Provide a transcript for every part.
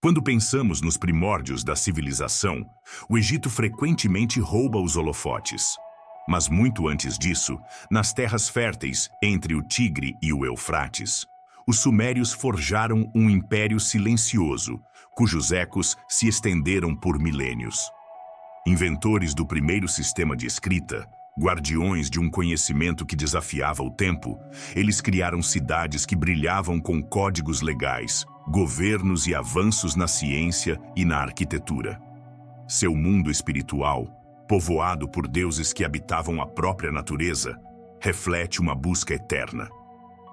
Quando pensamos nos primórdios da civilização, o Egito frequentemente rouba os holofotes. Mas muito antes disso, nas terras férteis entre o Tigre e o Eufrates, os sumérios forjaram um império silencioso, cujos ecos se estenderam por milênios. Inventores do primeiro sistema de escrita, guardiões de um conhecimento que desafiava o tempo, eles criaram cidades que brilhavam com códigos legais, governos e avanços na ciência e na arquitetura. Seu mundo espiritual, povoado por deuses que habitavam a própria natureza, reflete uma busca eterna.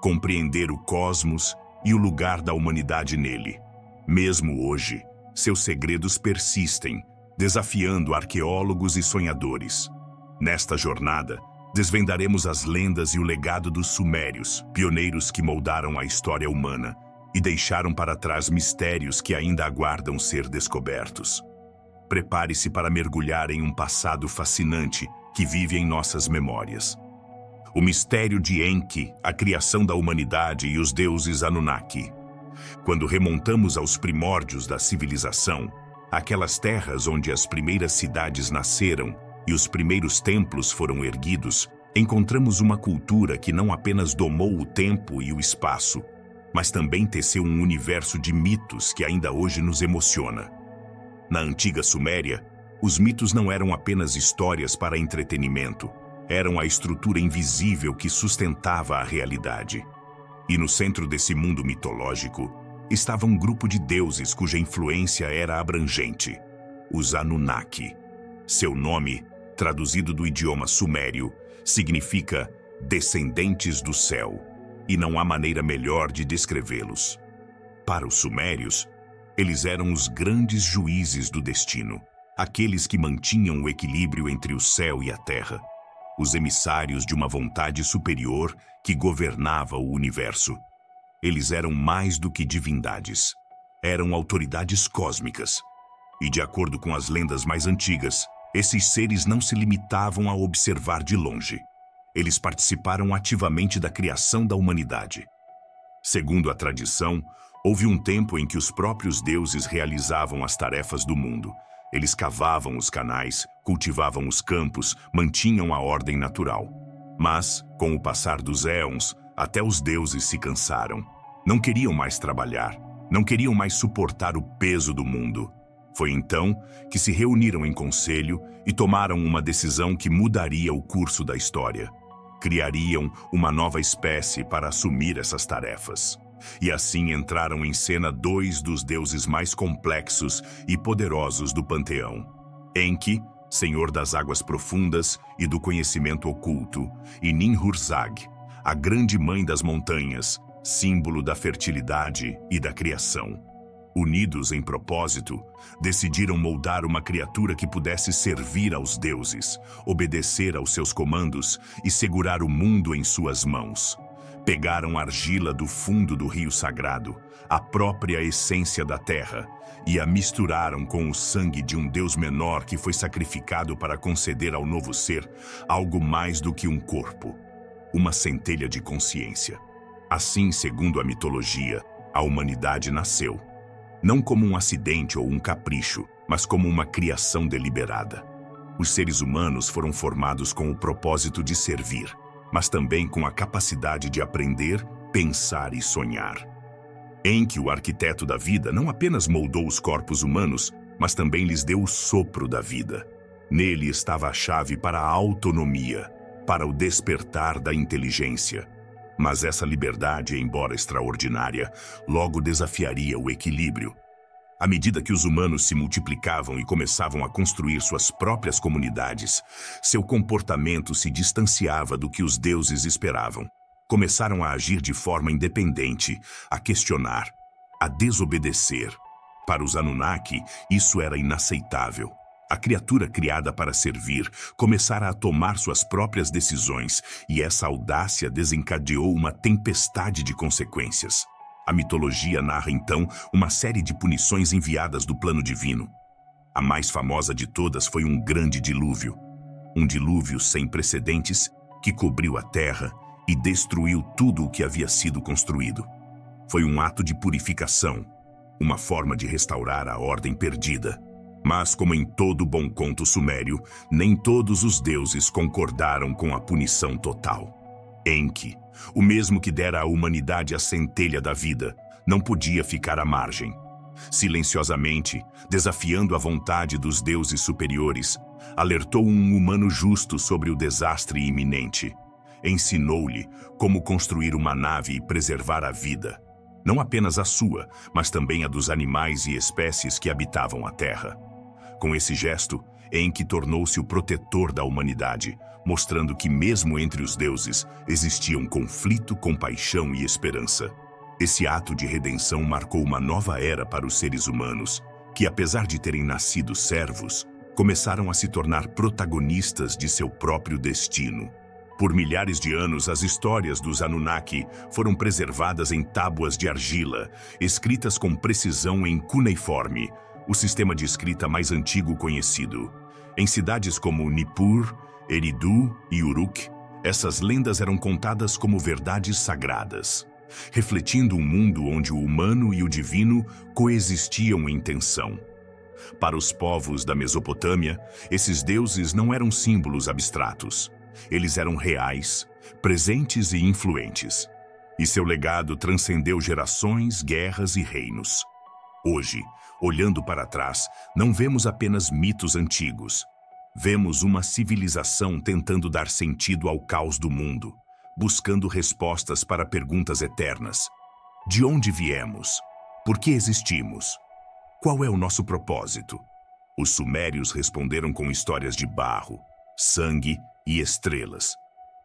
Compreender o cosmos e o lugar da humanidade nele. Mesmo hoje, seus segredos persistem, desafiando arqueólogos e sonhadores. Nesta jornada, desvendaremos as lendas e o legado dos sumérios, pioneiros que moldaram a história humana e deixaram para trás mistérios que ainda aguardam ser descobertos. Prepare-se para mergulhar em um passado fascinante que vive em nossas memórias. O mistério de Enki, a criação da humanidade e os deuses Anunnaki. Quando remontamos aos primórdios da civilização, aquelas terras onde as primeiras cidades nasceram e os primeiros templos foram erguidos, encontramos uma cultura que não apenas domou o tempo e o espaço, mas também teceu um universo de mitos que ainda hoje nos emociona. Na antiga Suméria, os mitos não eram apenas histórias para entretenimento, eram a estrutura invisível que sustentava a realidade. E no centro desse mundo mitológico estava um grupo de deuses cuja influência era abrangente, os Anunnaki. Seu nome, traduzido do idioma sumério, significa descendentes do céu, e não há maneira melhor de descrevê-los. Para os sumérios, eles eram os grandes juízes do destino, aqueles que mantinham o equilíbrio entre o céu e a terra, os emissários de uma vontade superior que governava o universo. Eles eram mais do que divindades. Eram autoridades cósmicas. E, de acordo com as lendas mais antigas, esses seres não se limitavam a observar de longe. Eles participaram ativamente da criação da humanidade. Segundo a tradição, houve um tempo em que os próprios deuses realizavam as tarefas do mundo. Eles cavavam os canais, cultivavam os campos, mantinham a ordem natural. Mas, com o passar dos éons, até os deuses se cansaram. Não queriam mais trabalhar, não queriam mais suportar o peso do mundo. Foi então que se reuniram em conselho e tomaram uma decisão que mudaria o curso da história. Criariam uma nova espécie para assumir essas tarefas. E assim entraram em cena dois dos deuses mais complexos e poderosos do panteão. Enki, senhor das águas profundas e do conhecimento oculto, e Ninhursag, a grande mãe das montanhas, símbolo da fertilidade e da criação. Unidos em propósito, decidiram moldar uma criatura que pudesse servir aos deuses, obedecer aos seus comandos e segurar o mundo em suas mãos. Pegaram argila do fundo do rio sagrado, a própria essência da terra, e a misturaram com o sangue de um deus menor que foi sacrificado para conceder ao novo ser algo mais do que um corpo, uma centelha de consciência. Assim, segundo a mitologia, a humanidade nasceu, não como um acidente ou um capricho, mas como uma criação deliberada. Os seres humanos foram formados com o propósito de servir, mas também com a capacidade de aprender, pensar e sonhar. Enki, o arquiteto da vida, não apenas moldou os corpos humanos, mas também lhes deu o sopro da vida. Nele estava a chave para a autonomia, para o despertar da inteligência. Mas essa liberdade, embora extraordinária, logo desafiaria o equilíbrio. À medida que os humanos se multiplicavam e começavam a construir suas próprias comunidades, seu comportamento se distanciava do que os deuses esperavam. Começaram a agir de forma independente, a questionar, a desobedecer. Para os Anunnaki, isso era inaceitável. A criatura criada para servir começara a tomar suas próprias decisões, e essa audácia desencadeou uma tempestade de consequências. A mitologia narra, então, uma série de punições enviadas do plano divino. A mais famosa de todas foi um grande dilúvio. Um dilúvio sem precedentes que cobriu a terra e destruiu tudo o que havia sido construído. Foi um ato de purificação, uma forma de restaurar a ordem perdida. Mas, como em todo bom conto sumério, nem todos os deuses concordaram com a punição total. Enki, o mesmo que dera à humanidade a centelha da vida, não podia ficar à margem. Silenciosamente, desafiando a vontade dos deuses superiores, alertou um humano justo sobre o desastre iminente. Ensinou-lhe como construir uma nave e preservar a vida, não apenas a sua, mas também a dos animais e espécies que habitavam a Terra. Com esse gesto, Enki tornou-se o protetor da humanidade, mostrando que mesmo entre os deuses existiam conflito, compaixão e esperança. Esse ato de redenção marcou uma nova era para os seres humanos, que apesar de terem nascido servos, começaram a se tornar protagonistas de seu próprio destino. Por milhares de anos, as histórias dos Anunnaki foram preservadas em tábuas de argila, escritas com precisão em cuneiforme, o sistema de escrita mais antigo conhecido. Em cidades como Nippur, Eridu e Uruk, essas lendas eram contadas como verdades sagradas, refletindo um mundo onde o humano e o divino coexistiam em tensão. Para os povos da Mesopotâmia, esses deuses não eram símbolos abstratos. Eles eram reais, presentes e influentes. E seu legado transcendeu gerações, guerras e reinos. Hoje, olhando para trás, não vemos apenas mitos antigos. Vemos uma civilização tentando dar sentido ao caos do mundo, buscando respostas para perguntas eternas. De onde viemos? Por que existimos? Qual é o nosso propósito? Os sumérios responderam com histórias de barro, sangue e estrelas.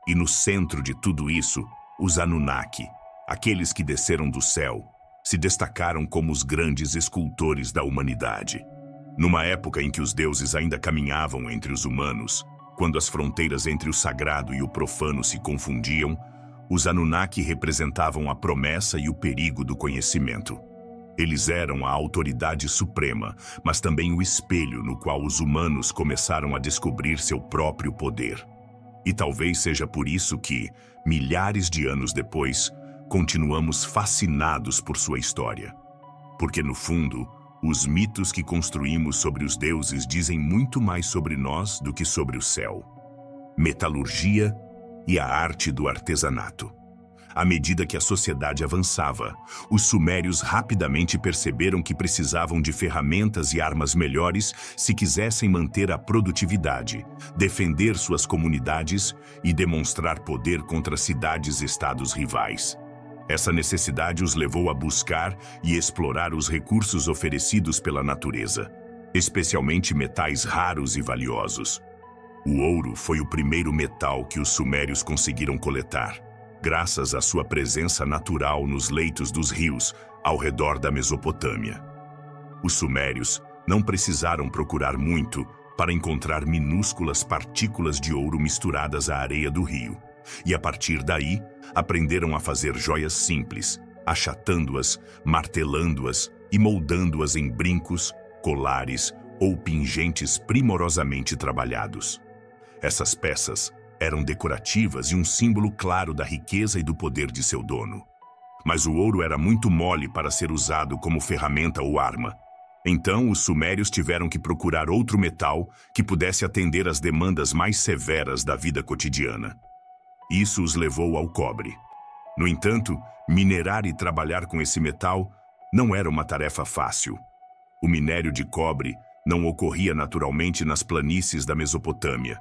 E no centro de tudo isso, os Anunnaki, aqueles que desceram do céu, se destacaram como os grandes escultores da humanidade. Numa época em que os deuses ainda caminhavam entre os humanos, quando as fronteiras entre o sagrado e o profano se confundiam, os Anunnaki representavam a promessa e o perigo do conhecimento. Eles eram a autoridade suprema, mas também o espelho no qual os humanos começaram a descobrir seu próprio poder. E talvez seja por isso que, milhares de anos depois, continuamos fascinados por sua história. Porque, no fundo, os mitos que construímos sobre os deuses dizem muito mais sobre nós do que sobre o céu. Metalurgia e a arte do artesanato. À medida que a sociedade avançava, os sumérios rapidamente perceberam que precisavam de ferramentas e armas melhores se quisessem manter a produtividade, defender suas comunidades e demonstrar poder contra cidades-estados rivais. Essa necessidade os levou a buscar e explorar os recursos oferecidos pela natureza, especialmente metais raros e valiosos. O ouro foi o primeiro metal que os sumérios conseguiram coletar, graças à sua presença natural nos leitos dos rios ao redor da Mesopotâmia. Os sumérios não precisaram procurar muito para encontrar minúsculas partículas de ouro misturadas à areia do rio, e a partir daí aprenderam a fazer joias simples, achatando-as, martelando-as e moldando-as em brincos, colares ou pingentes primorosamente trabalhados. Essas peças eram decorativas e um símbolo claro da riqueza e do poder de seu dono. Mas o ouro era muito mole para ser usado como ferramenta ou arma. Então, os sumérios tiveram que procurar outro metal que pudesse atender às demandas mais severas da vida cotidiana. Isso os levou ao cobre. No entanto, minerar e trabalhar com esse metal não era uma tarefa fácil. O minério de cobre não ocorria naturalmente nas planícies da Mesopotâmia.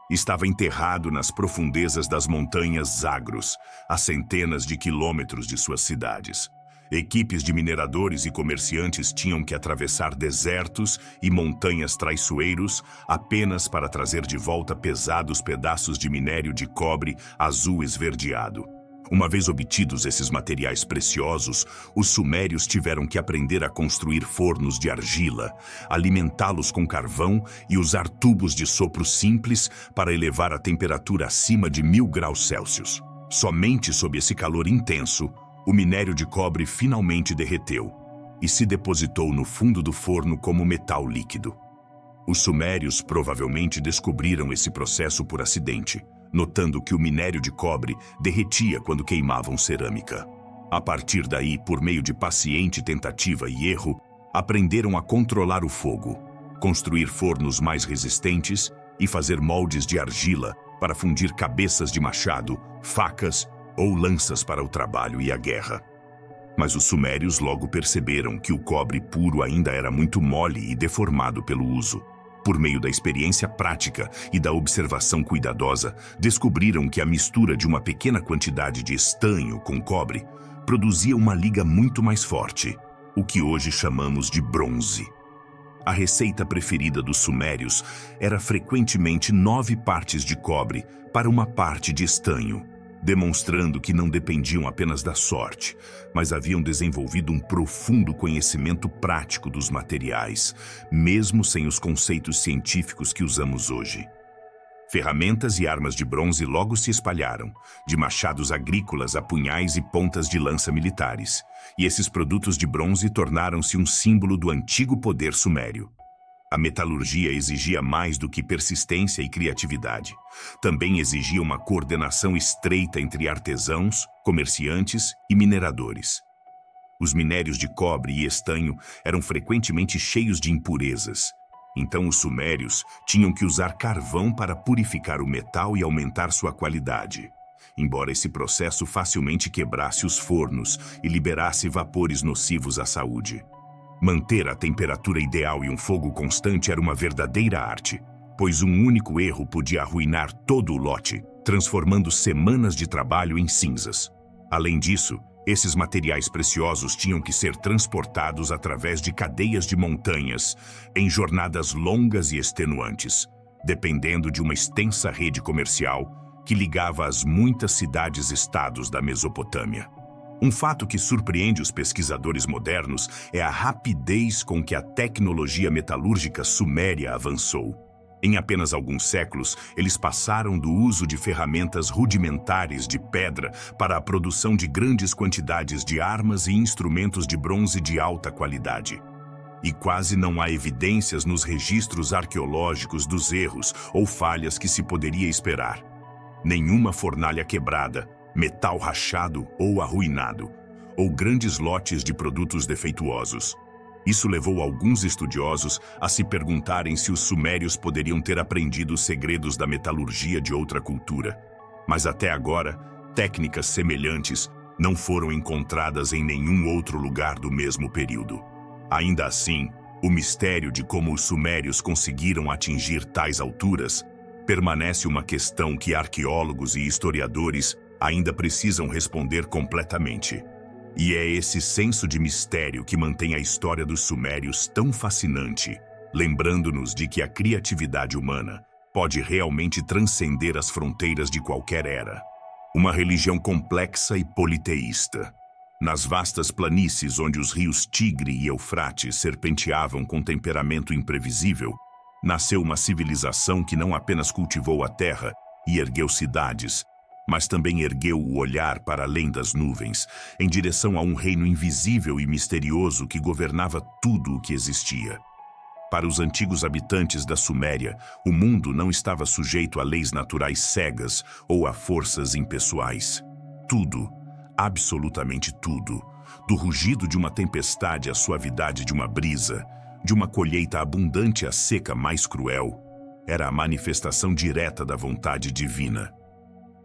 Estava enterrado nas profundezas das montanhas Zagros, a centenas de quilômetros de suas cidades. Equipes de mineradores e comerciantes tinham que atravessar desertos e montanhas traiçoeiros apenas para trazer de volta pesados pedaços de minério de cobre azul esverdeado. Uma vez obtidos esses materiais preciosos, os sumérios tiveram que aprender a construir fornos de argila, alimentá-los com carvão e usar tubos de sopro simples para elevar a temperatura acima de 1000 graus Celsius. Somente sob esse calor intenso, o minério de cobre finalmente derreteu e se depositou no fundo do forno como metal líquido. Os sumérios provavelmente descobriram esse processo por acidente, notando que o minério de cobre derretia quando queimavam cerâmica. A partir daí, por meio de paciente tentativa e erro, aprenderam a controlar o fogo, construir fornos mais resistentes e fazer moldes de argila para fundir cabeças de machado, facas ou lanças para o trabalho e a guerra. Mas os sumérios logo perceberam que o cobre puro ainda era muito mole e deformado pelo uso. Por meio da experiência prática e da observação cuidadosa, descobriram que a mistura de uma pequena quantidade de estanho com cobre produzia uma liga muito mais forte, o que hoje chamamos de bronze. A receita preferida dos sumérios era frequentemente 9 partes de cobre para uma parte de estanho, demonstrando que não dependiam apenas da sorte, mas haviam desenvolvido um profundo conhecimento prático dos materiais, mesmo sem os conceitos científicos que usamos hoje. Ferramentas e armas de bronze logo se espalharam, de machados agrícolas a punhais e pontas de lança militares, e esses produtos de bronze tornaram-se um símbolo do antigo poder sumério. A metalurgia exigia mais do que persistência e criatividade. Também exigia uma coordenação estreita entre artesãos, comerciantes e mineradores. Os minérios de cobre e estanho eram frequentemente cheios de impurezas. Então os sumérios tinham que usar carvão para purificar o metal e aumentar sua qualidade, embora esse processo facilmente quebrasse os fornos e liberasse vapores nocivos à saúde. Manter a temperatura ideal e um fogo constante era uma verdadeira arte, pois um único erro podia arruinar todo o lote, transformando semanas de trabalho em cinzas. Além disso, esses materiais preciosos tinham que ser transportados através de cadeias de montanhas, em jornadas longas e extenuantes, dependendo de uma extensa rede comercial que ligava as muitas cidades-estados da Mesopotâmia. Um fato que surpreende os pesquisadores modernos é a rapidez com que a tecnologia metalúrgica suméria avançou. Em apenas alguns séculos, eles passaram do uso de ferramentas rudimentares de pedra para a produção de grandes quantidades de armas e instrumentos de bronze de alta qualidade. E quase não há evidências nos registros arqueológicos dos erros ou falhas que se poderia esperar. Nenhuma fornalha quebrada, metal rachado ou arruinado, ou grandes lotes de produtos defeituosos. Isso levou alguns estudiosos a se perguntarem se os sumérios poderiam ter aprendido os segredos da metalurgia de outra cultura. Mas até agora, técnicas semelhantes não foram encontradas em nenhum outro lugar do mesmo período. Ainda assim, o mistério de como os sumérios conseguiram atingir tais alturas permanece uma questão que arqueólogos e historiadores ainda precisam responder completamente. E é esse senso de mistério que mantém a história dos sumérios tão fascinante, lembrando-nos de que a criatividade humana pode realmente transcender as fronteiras de qualquer era. Uma religião complexa e politeísta. Nas vastas planícies onde os rios Tigre e Eufrates serpenteavam com temperamento imprevisível, nasceu uma civilização que não apenas cultivou a terra e ergueu cidades, mas também ergueu o olhar para além das nuvens, em direção a um reino invisível e misterioso que governava tudo o que existia. Para os antigos habitantes da Suméria, o mundo não estava sujeito a leis naturais cegas ou a forças impessoais. Tudo, absolutamente tudo, do rugido de uma tempestade à suavidade de uma brisa, de uma colheita abundante à seca mais cruel, era a manifestação direta da vontade divina.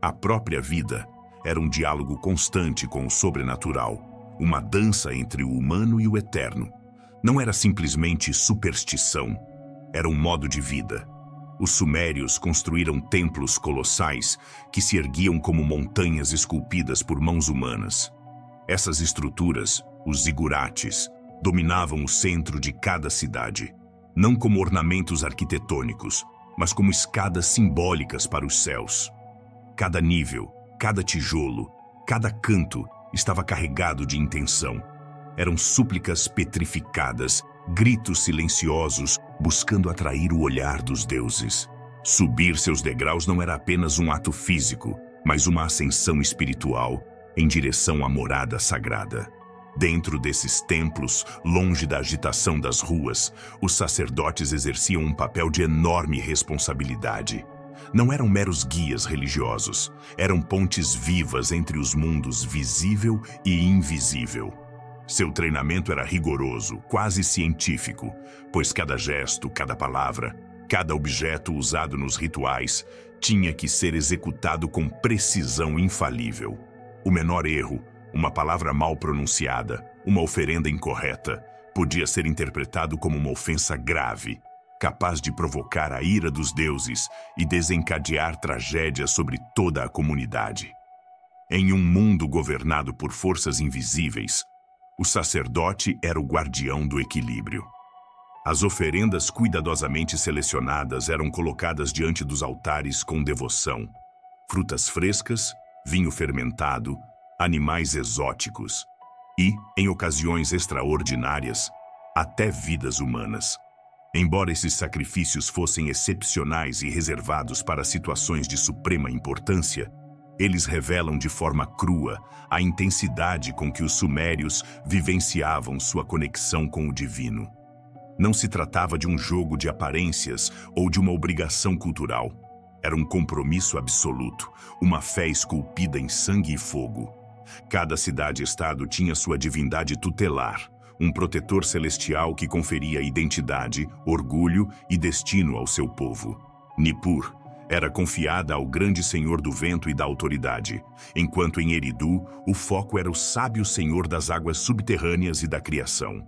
A própria vida era um diálogo constante com o sobrenatural, uma dança entre o humano e o eterno. Não era simplesmente superstição, era um modo de vida. Os sumérios construíram templos colossais que se erguiam como montanhas esculpidas por mãos humanas. Essas estruturas, os zigurates, dominavam o centro de cada cidade, não como ornamentos arquitetônicos, mas como escadas simbólicas para os céus. Cada nível, cada tijolo, cada canto estava carregado de intenção. Eram súplicas petrificadas, gritos silenciosos, buscando atrair o olhar dos deuses. Subir seus degraus não era apenas um ato físico, mas uma ascensão espiritual em direção à morada sagrada. Dentro desses templos, longe da agitação das ruas, os sacerdotes exerciam um papel de enorme responsabilidade. não eram meros guias religiosos, eram pontes vivas entre os mundos visível e invisível. Seu treinamento era rigoroso, quase científico, pois cada gesto, cada palavra, cada objeto usado nos rituais tinha que ser executado com precisão infalível. O menor erro, uma palavra mal pronunciada, uma oferenda incorreta, podia ser interpretado como uma ofensa grave, capaz de provocar a ira dos deuses e desencadear tragédias sobre toda a comunidade. Em um mundo governado por forças invisíveis, o sacerdote era o guardião do equilíbrio. As oferendas cuidadosamente selecionadas eram colocadas diante dos altares com devoção. Frutas frescas, vinho fermentado, animais exóticos e, em ocasiões extraordinárias, até vidas humanas. Embora esses sacrifícios fossem excepcionais e reservados para situações de suprema importância, eles revelam de forma crua a intensidade com que os sumérios vivenciavam sua conexão com o divino. Não se tratava de um jogo de aparências ou de uma obrigação cultural. Era um compromisso absoluto, uma fé esculpida em sangue e fogo. Cada cidade-estado tinha sua divindade tutelar, um protetor celestial que conferia identidade, orgulho e destino ao seu povo. Nippur era confiada ao grande senhor do vento e da autoridade, enquanto em Eridu o foco era o sábio senhor das águas subterrâneas e da criação.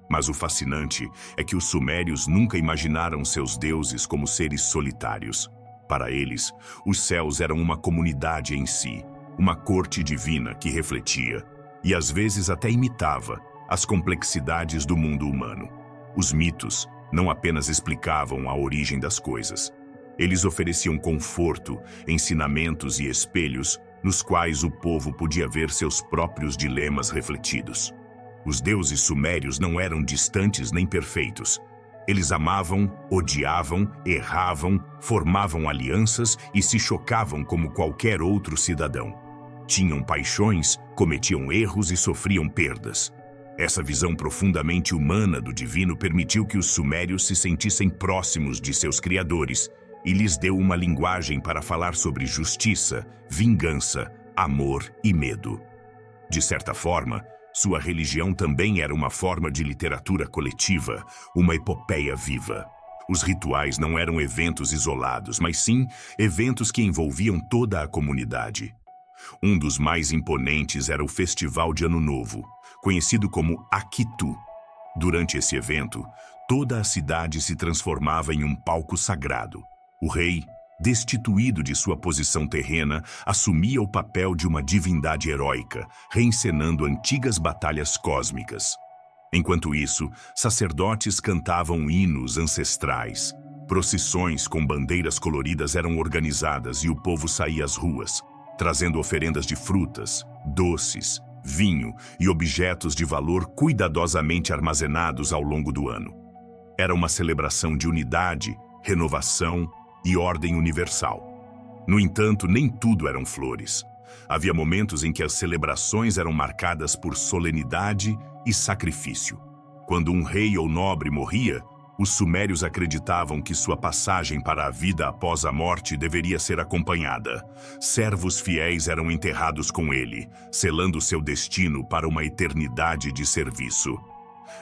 Mas o fascinante é que os sumérios nunca imaginaram seus deuses como seres solitários. Para eles, os céus eram uma comunidade em si, uma corte divina que refletia, e às vezes até imitava, as complexidades do mundo humano. Os mitos não apenas explicavam a origem das coisas. Eles ofereciam conforto, ensinamentos e espelhos nos quais o povo podia ver seus próprios dilemas refletidos. Os deuses sumérios não eram distantes nem perfeitos. Eles amavam, odiavam, erravam, formavam alianças e se chocavam como qualquer outro cidadão. Tinham paixões, cometiam erros e sofriam perdas. Essa visão profundamente humana do divino permitiu que os sumérios se sentissem próximos de seus criadores e lhes deu uma linguagem para falar sobre justiça, vingança, amor e medo. De certa forma, sua religião também era uma forma de literatura coletiva, uma epopeia viva. Os rituais não eram eventos isolados, mas sim eventos que envolviam toda a comunidade. Um dos mais imponentes era o Festival de Ano Novo, conhecido como Akitu. Durante esse evento, toda a cidade se transformava em um palco sagrado. O rei, destituído de sua posição terrena, assumia o papel de uma divindade heróica, reencenando antigas batalhas cósmicas. Enquanto isso, sacerdotes cantavam hinos ancestrais. Procissões com bandeiras coloridas eram organizadas e o povo saía às ruas, trazendo oferendas de frutas, doces, vinho e objetos de valor cuidadosamente armazenados ao longo do ano. Era uma celebração de unidade, renovação e ordem universal. No entanto, nem tudo eram flores. Havia momentos em que as celebrações eram marcadas por solenidade e sacrifício. Quando um rei ou nobre morria, os sumérios acreditavam que sua passagem para a vida após a morte deveria ser acompanhada. Servos fiéis eram enterrados com ele, selando seu destino para uma eternidade de serviço.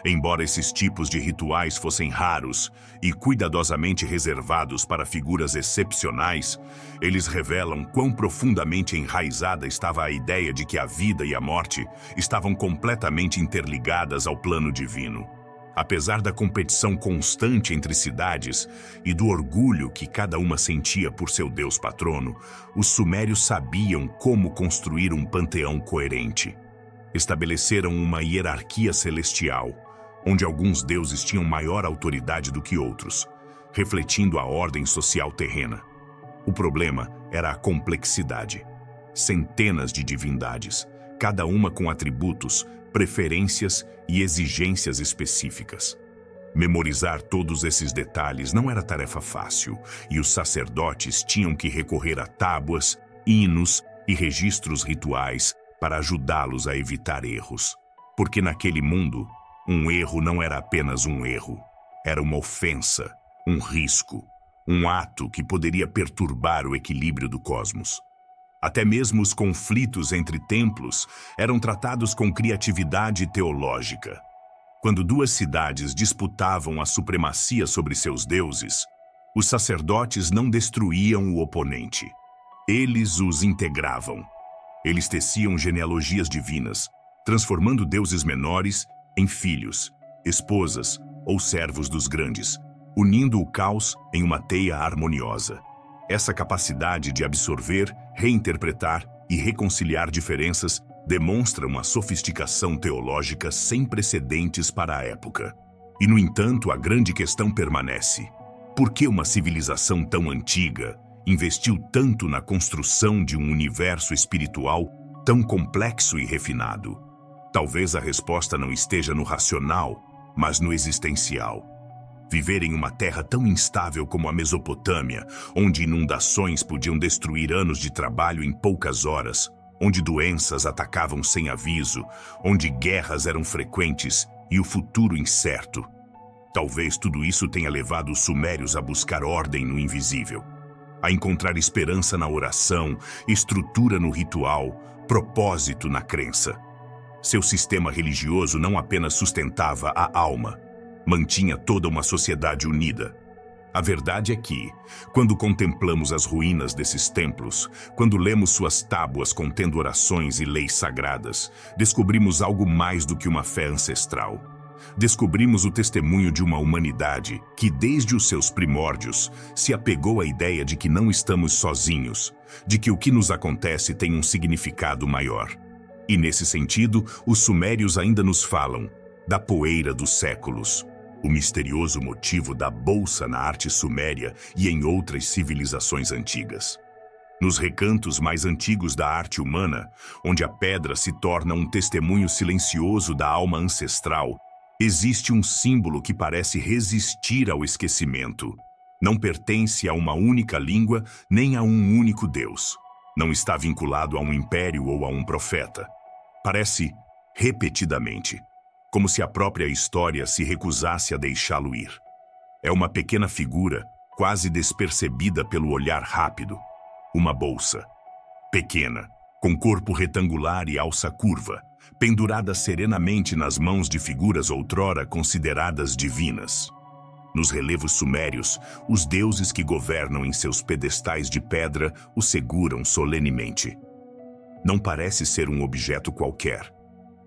Embora esses tipos de rituais fossem raros e cuidadosamente reservados para figuras excepcionais, eles revelam quão profundamente enraizada estava a ideia de que a vida e a morte estavam completamente interligadas ao plano divino. Apesar da competição constante entre cidades e do orgulho que cada uma sentia por seu deus patrono, os sumérios sabiam como construir um panteão coerente. Estabeleceram uma hierarquia celestial, onde alguns deuses tinham maior autoridade do que outros, refletindo a ordem social terrena. O problema era a complexidade. Centenas de divindades, cada uma com atributos, preferências e exigências específicas. Memorizar todos esses detalhes não era tarefa fácil, e os sacerdotes tinham que recorrer a tábuas, hinos e registros rituais para ajudá-los a evitar erros. Porque naquele mundo, um erro não era apenas um erro, era uma ofensa, um risco, um ato que poderia perturbar o equilíbrio do cosmos. Até mesmo os conflitos entre templos eram tratados com criatividade teológica. Quando duas cidades disputavam a supremacia sobre seus deuses, os sacerdotes não destruíam o oponente. Eles os integravam. Eles teciam genealogias divinas, transformando deuses menores em filhos, esposas ou servos dos grandes, unindo o caos em uma teia harmoniosa. Essa capacidade de absorver, reinterpretar e reconciliar diferenças demonstra uma sofisticação teológica sem precedentes para a época. E, no entanto, a grande questão permanece. Por que uma civilização tão antiga investiu tanto na construção de um universo espiritual tão complexo e refinado? Talvez a resposta não esteja no racional, mas no existencial. Viver em uma terra tão instável como a Mesopotâmia, onde inundações podiam destruir anos de trabalho em poucas horas, onde doenças atacavam sem aviso, onde guerras eram frequentes e o futuro incerto. Talvez tudo isso tenha levado os sumérios a buscar ordem no invisível, a encontrar esperança na oração, estrutura no ritual, propósito na crença. Seu sistema religioso não apenas sustentava a alma, mantinha toda uma sociedade unida. A verdade é que, quando contemplamos as ruínas desses templos, quando lemos suas tábuas contendo orações e leis sagradas, descobrimos algo mais do que uma fé ancestral. Descobrimos o testemunho de uma humanidade que, desde os seus primórdios, se apegou à ideia de que não estamos sozinhos, de que o que nos acontece tem um significado maior. E, nesse sentido, os sumérios ainda nos falam da poeira dos séculos, o misterioso motivo da bolsa na arte suméria e em outras civilizações antigas. Nos recantos mais antigos da arte humana, onde a pedra se torna um testemunho silencioso da alma ancestral, existe um símbolo que parece resistir ao esquecimento. Não pertence a uma única língua nem a um único Deus. Não está vinculado a um império ou a um profeta. Parece repetidamente, como se a própria história se recusasse a deixá-lo ir. É uma pequena figura, quase despercebida pelo olhar rápido. Uma bolsa. Pequena, com corpo retangular e alça curva, pendurada serenamente nas mãos de figuras outrora consideradas divinas. Nos relevos sumérios, os deuses que governam em seus pedestais de pedra o seguram solenemente. Não parece ser um objeto qualquer.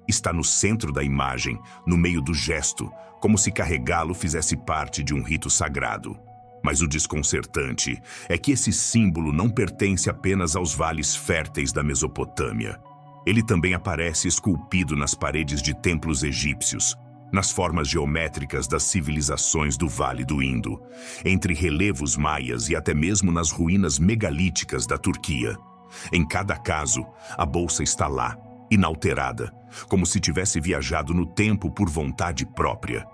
Está no centro da imagem, no meio do gesto, como se carregá-lo fizesse parte de um rito sagrado. Mas o desconcertante é que esse símbolo não pertence apenas aos vales férteis da Mesopotâmia. Ele também aparece esculpido nas paredes de templos egípcios, nas formas geométricas das civilizações do Vale do Indo, entre relevos maias e até mesmo nas ruínas megalíticas da Turquia. Em cada caso, a bolsa está lá, inalterada, como se tivesse viajado no tempo por vontade própria.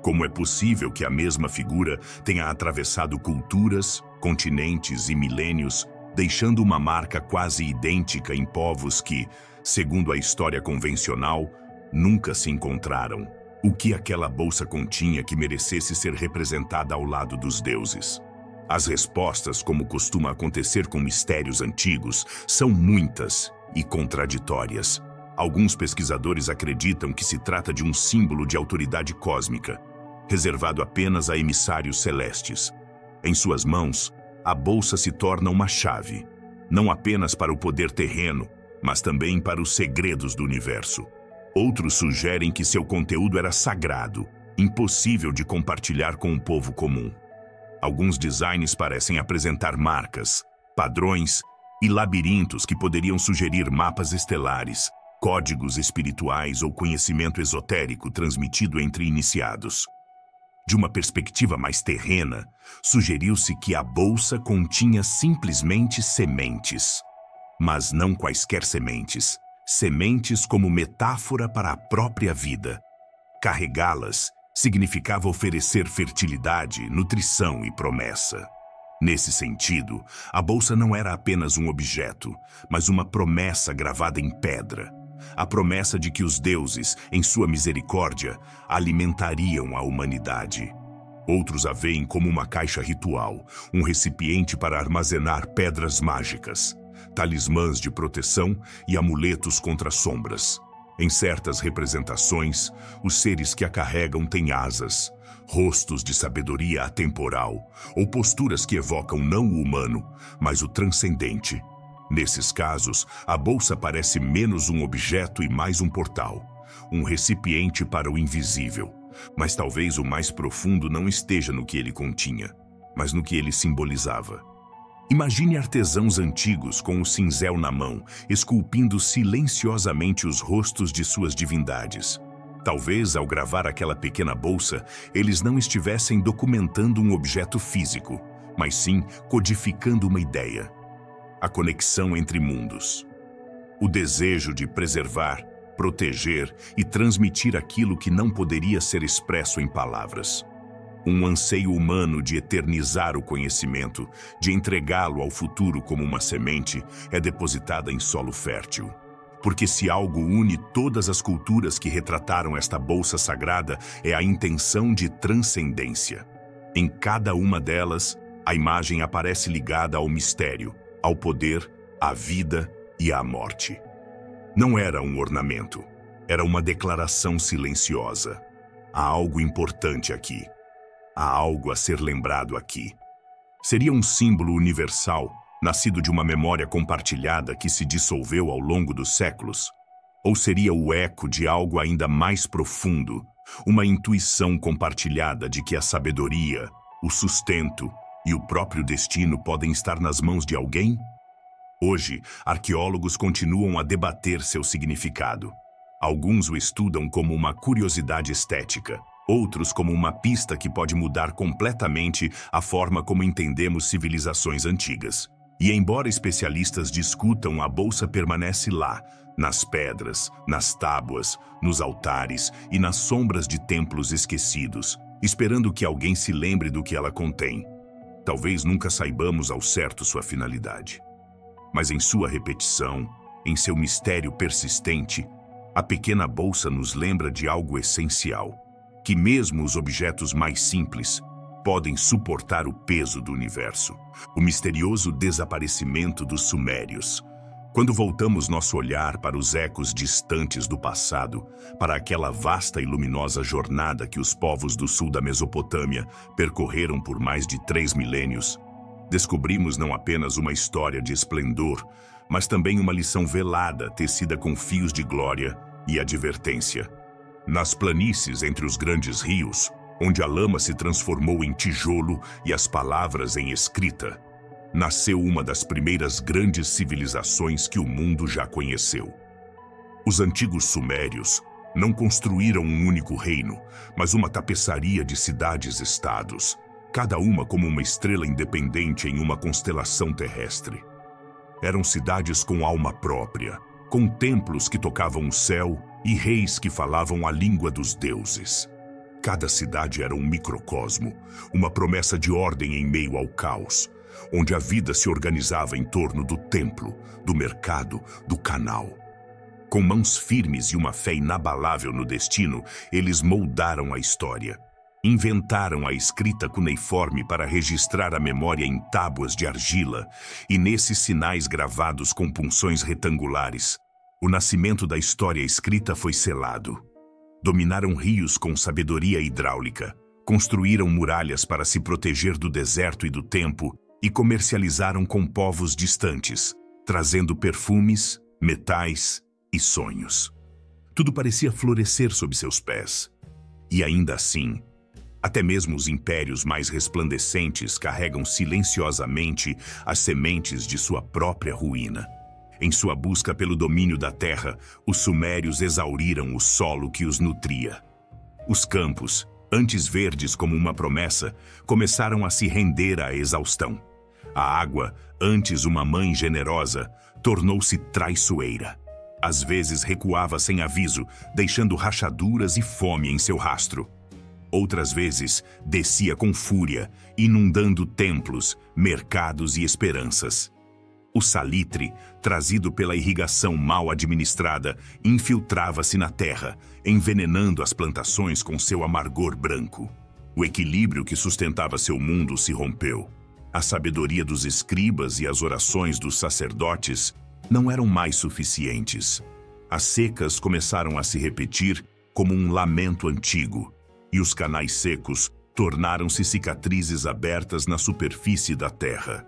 Como é possível que a mesma figura tenha atravessado culturas, continentes e milênios, deixando uma marca quase idêntica em povos que, segundo a história convencional, nunca se encontraram? O que aquela bolsa continha que merecesse ser representada ao lado dos deuses? As respostas, como costuma acontecer com mistérios antigos, são muitas e contraditórias. Alguns pesquisadores acreditam que se trata de um símbolo de autoridade cósmica, reservado apenas a emissários celestes. Em suas mãos, a bolsa se torna uma chave, não apenas para o poder terreno, mas também para os segredos do universo. Outros sugerem que seu conteúdo era sagrado, impossível de compartilhar com o povo comum. Alguns designs parecem apresentar marcas, padrões e labirintos que poderiam sugerir mapas estelares, códigos espirituais ou conhecimento esotérico transmitido entre iniciados. De uma perspectiva mais terrena, sugeriu-se que a bolsa continha simplesmente sementes. Mas não quaisquer sementes. Sementes como metáfora para a própria vida. Carregá-las significava oferecer fertilidade, nutrição e promessa. Nesse sentido, a bolsa não era apenas um objeto, mas uma promessa gravada em pedra. A promessa de que os deuses, em sua misericórdia, alimentariam a humanidade. Outros a veem como uma caixa ritual, um recipiente para armazenar pedras mágicas, talismãs de proteção e amuletos contra sombras. Em certas representações, os seres que a carregam têm asas, rostos de sabedoria atemporal ou posturas que evocam não o humano, mas o transcendente. Nesses casos, a bolsa parece menos um objeto e mais um portal, um recipiente para o invisível. Mas talvez o mais profundo não esteja no que ele continha, mas no que ele simbolizava. Imagine artesãos antigos com o cinzel na mão, esculpindo silenciosamente os rostos de suas divindades. Talvez, ao gravar aquela pequena bolsa, eles não estivessem documentando um objeto físico, mas sim codificando uma ideia. A conexão entre mundos. O desejo de preservar, proteger e transmitir aquilo que não poderia ser expresso em palavras. Um anseio humano de eternizar o conhecimento, de entregá-lo ao futuro como uma semente, é depositada em solo fértil. Porque se algo une todas as culturas que retrataram esta bolsa sagrada, é a intenção de transcendência. Em cada uma delas, a imagem aparece ligada ao mistério, ao poder, à vida e à morte. Não era um ornamento, era uma declaração silenciosa. Há algo importante aqui. Há algo a ser lembrado aqui. Seria um símbolo universal, nascido de uma memória compartilhada que se dissolveu ao longo dos séculos? Ou seria o eco de algo ainda mais profundo, uma intuição compartilhada de que a sabedoria, o sustento e o próprio destino podem estar nas mãos de alguém? Hoje, arqueólogos continuam a debater seu significado. Alguns o estudam como uma curiosidade estética, outros como uma pista que pode mudar completamente a forma como entendemos civilizações antigas. E embora especialistas discutam, a bolsa permanece lá, nas pedras, nas tábuas, nos altares e nas sombras de templos esquecidos, esperando que alguém se lembre do que ela contém. Talvez nunca saibamos ao certo sua finalidade. Mas em sua repetição, em seu mistério persistente, a pequena bolsa nos lembra de algo essencial, que mesmo os objetos mais simples podem suportar o peso do universo, o misterioso desaparecimento dos sumérios. Quando voltamos nosso olhar para os ecos distantes do passado, para aquela vasta e luminosa jornada que os povos do sul da Mesopotâmia percorreram por mais de 3 milênios, descobrimos não apenas uma história de esplendor, mas também uma lição velada tecida com fios de glória e advertência. Nas planícies entre os grandes rios, onde a lama se transformou em tijolo e as palavras em escrita, nasceu uma das primeiras grandes civilizações que o mundo já conheceu. Os antigos sumérios não construíram um único reino, mas uma tapeçaria de cidades-estados, cada uma como uma estrela independente em uma constelação terrestre. Eram cidades com alma própria, com templos que tocavam o céu e reis que falavam a língua dos deuses. Cada cidade era um microcosmo, uma promessa de ordem em meio ao caos, onde a vida se organizava em torno do templo, do mercado, do canal. Com mãos firmes e uma fé inabalável no destino, eles moldaram a história. Inventaram a escrita cuneiforme para registrar a memória em tábuas de argila, e nesses sinais gravados com punções retangulares, o nascimento da história escrita foi selado. Dominaram rios com sabedoria hidráulica, construíram muralhas para se proteger do deserto e do tempo, e comercializaram com povos distantes, trazendo perfumes, metais e sonhos. Tudo parecia florescer sob seus pés. E ainda assim, até mesmo os impérios mais resplandecentes carregam silenciosamente as sementes de sua própria ruína. Em sua busca pelo domínio da terra, os sumérios exauriram o solo que os nutria. Os campos, antes verdes como uma promessa, começaram a se render à exaustão. A água, antes uma mãe generosa, tornou-se traiçoeira. Às vezes recuava sem aviso, deixando rachaduras e fome em seu rastro. Outras vezes descia com fúria, inundando templos, mercados e esperanças. O salitre, trazido pela irrigação mal administrada, infiltrava-se na terra, envenenando as plantações com seu amargor branco. O equilíbrio que sustentava seu mundo se rompeu. A sabedoria dos escribas e as orações dos sacerdotes não eram mais suficientes. As secas começaram a se repetir como um lamento antigo, e os canais secos tornaram-se cicatrizes abertas na superfície da terra.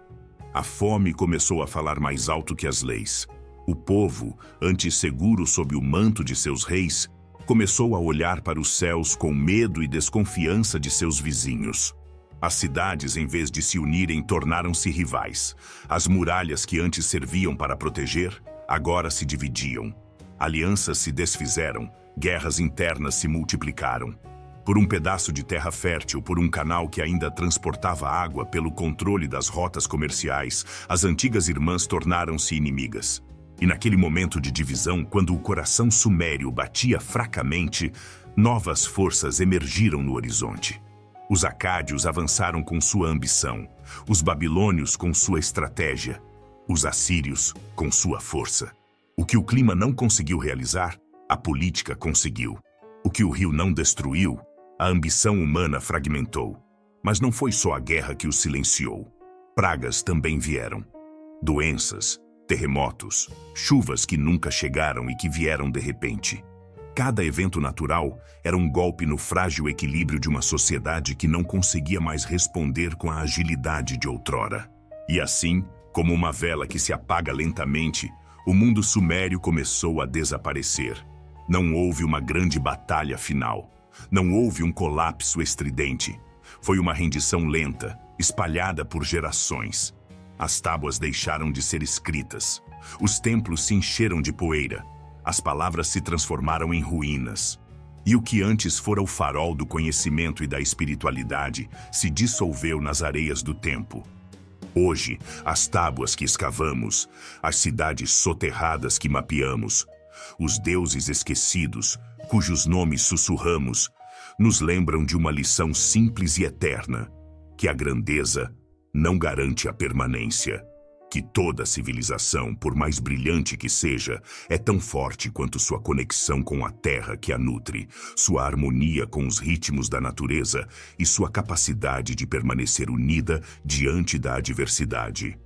A fome começou a falar mais alto que as leis. O povo, antes seguro sob o manto de seus reis, começou a olhar para os céus com medo e desconfiança de seus vizinhos. As cidades, em vez de se unirem, tornaram-se rivais. As muralhas que antes serviam para proteger, agora se dividiam. Alianças se desfizeram, guerras internas se multiplicaram. Por um pedaço de terra fértil, por um canal que ainda transportava água pelo controle das rotas comerciais, as antigas irmãs tornaram-se inimigas. E naquele momento de divisão, quando o coração sumério batia fracamente, novas forças emergiram no horizonte. Os acádios avançaram com sua ambição, os babilônios com sua estratégia, os assírios com sua força. O que o clima não conseguiu realizar, a política conseguiu. O que o rio não destruiu, a ambição humana fragmentou. Mas não foi só a guerra que os silenciou. Pragas também vieram. Doenças, terremotos, chuvas que nunca chegaram e que vieram de repente. Cada evento natural era um golpe no frágil equilíbrio de uma sociedade que não conseguia mais responder com a agilidade de outrora. E assim, como uma vela que se apaga lentamente, o mundo sumério começou a desaparecer. Não houve uma grande batalha final. Não houve um colapso estridente. Foi uma rendição lenta, espalhada por gerações. As tábuas deixaram de ser escritas. Os templos se encheram de poeira. As palavras se transformaram em ruínas. E o que antes fora o farol do conhecimento e da espiritualidade se dissolveu nas areias do tempo. Hoje, as tábuas que escavamos, as cidades soterradas que mapeamos, os deuses esquecidos, cujos nomes sussurramos, nos lembram de uma lição simples e eterna, que a grandeza não garante a permanência, que toda civilização, por mais brilhante que seja, é tão forte quanto sua conexão com a terra que a nutre, sua harmonia com os ritmos da natureza e sua capacidade de permanecer unida diante da adversidade.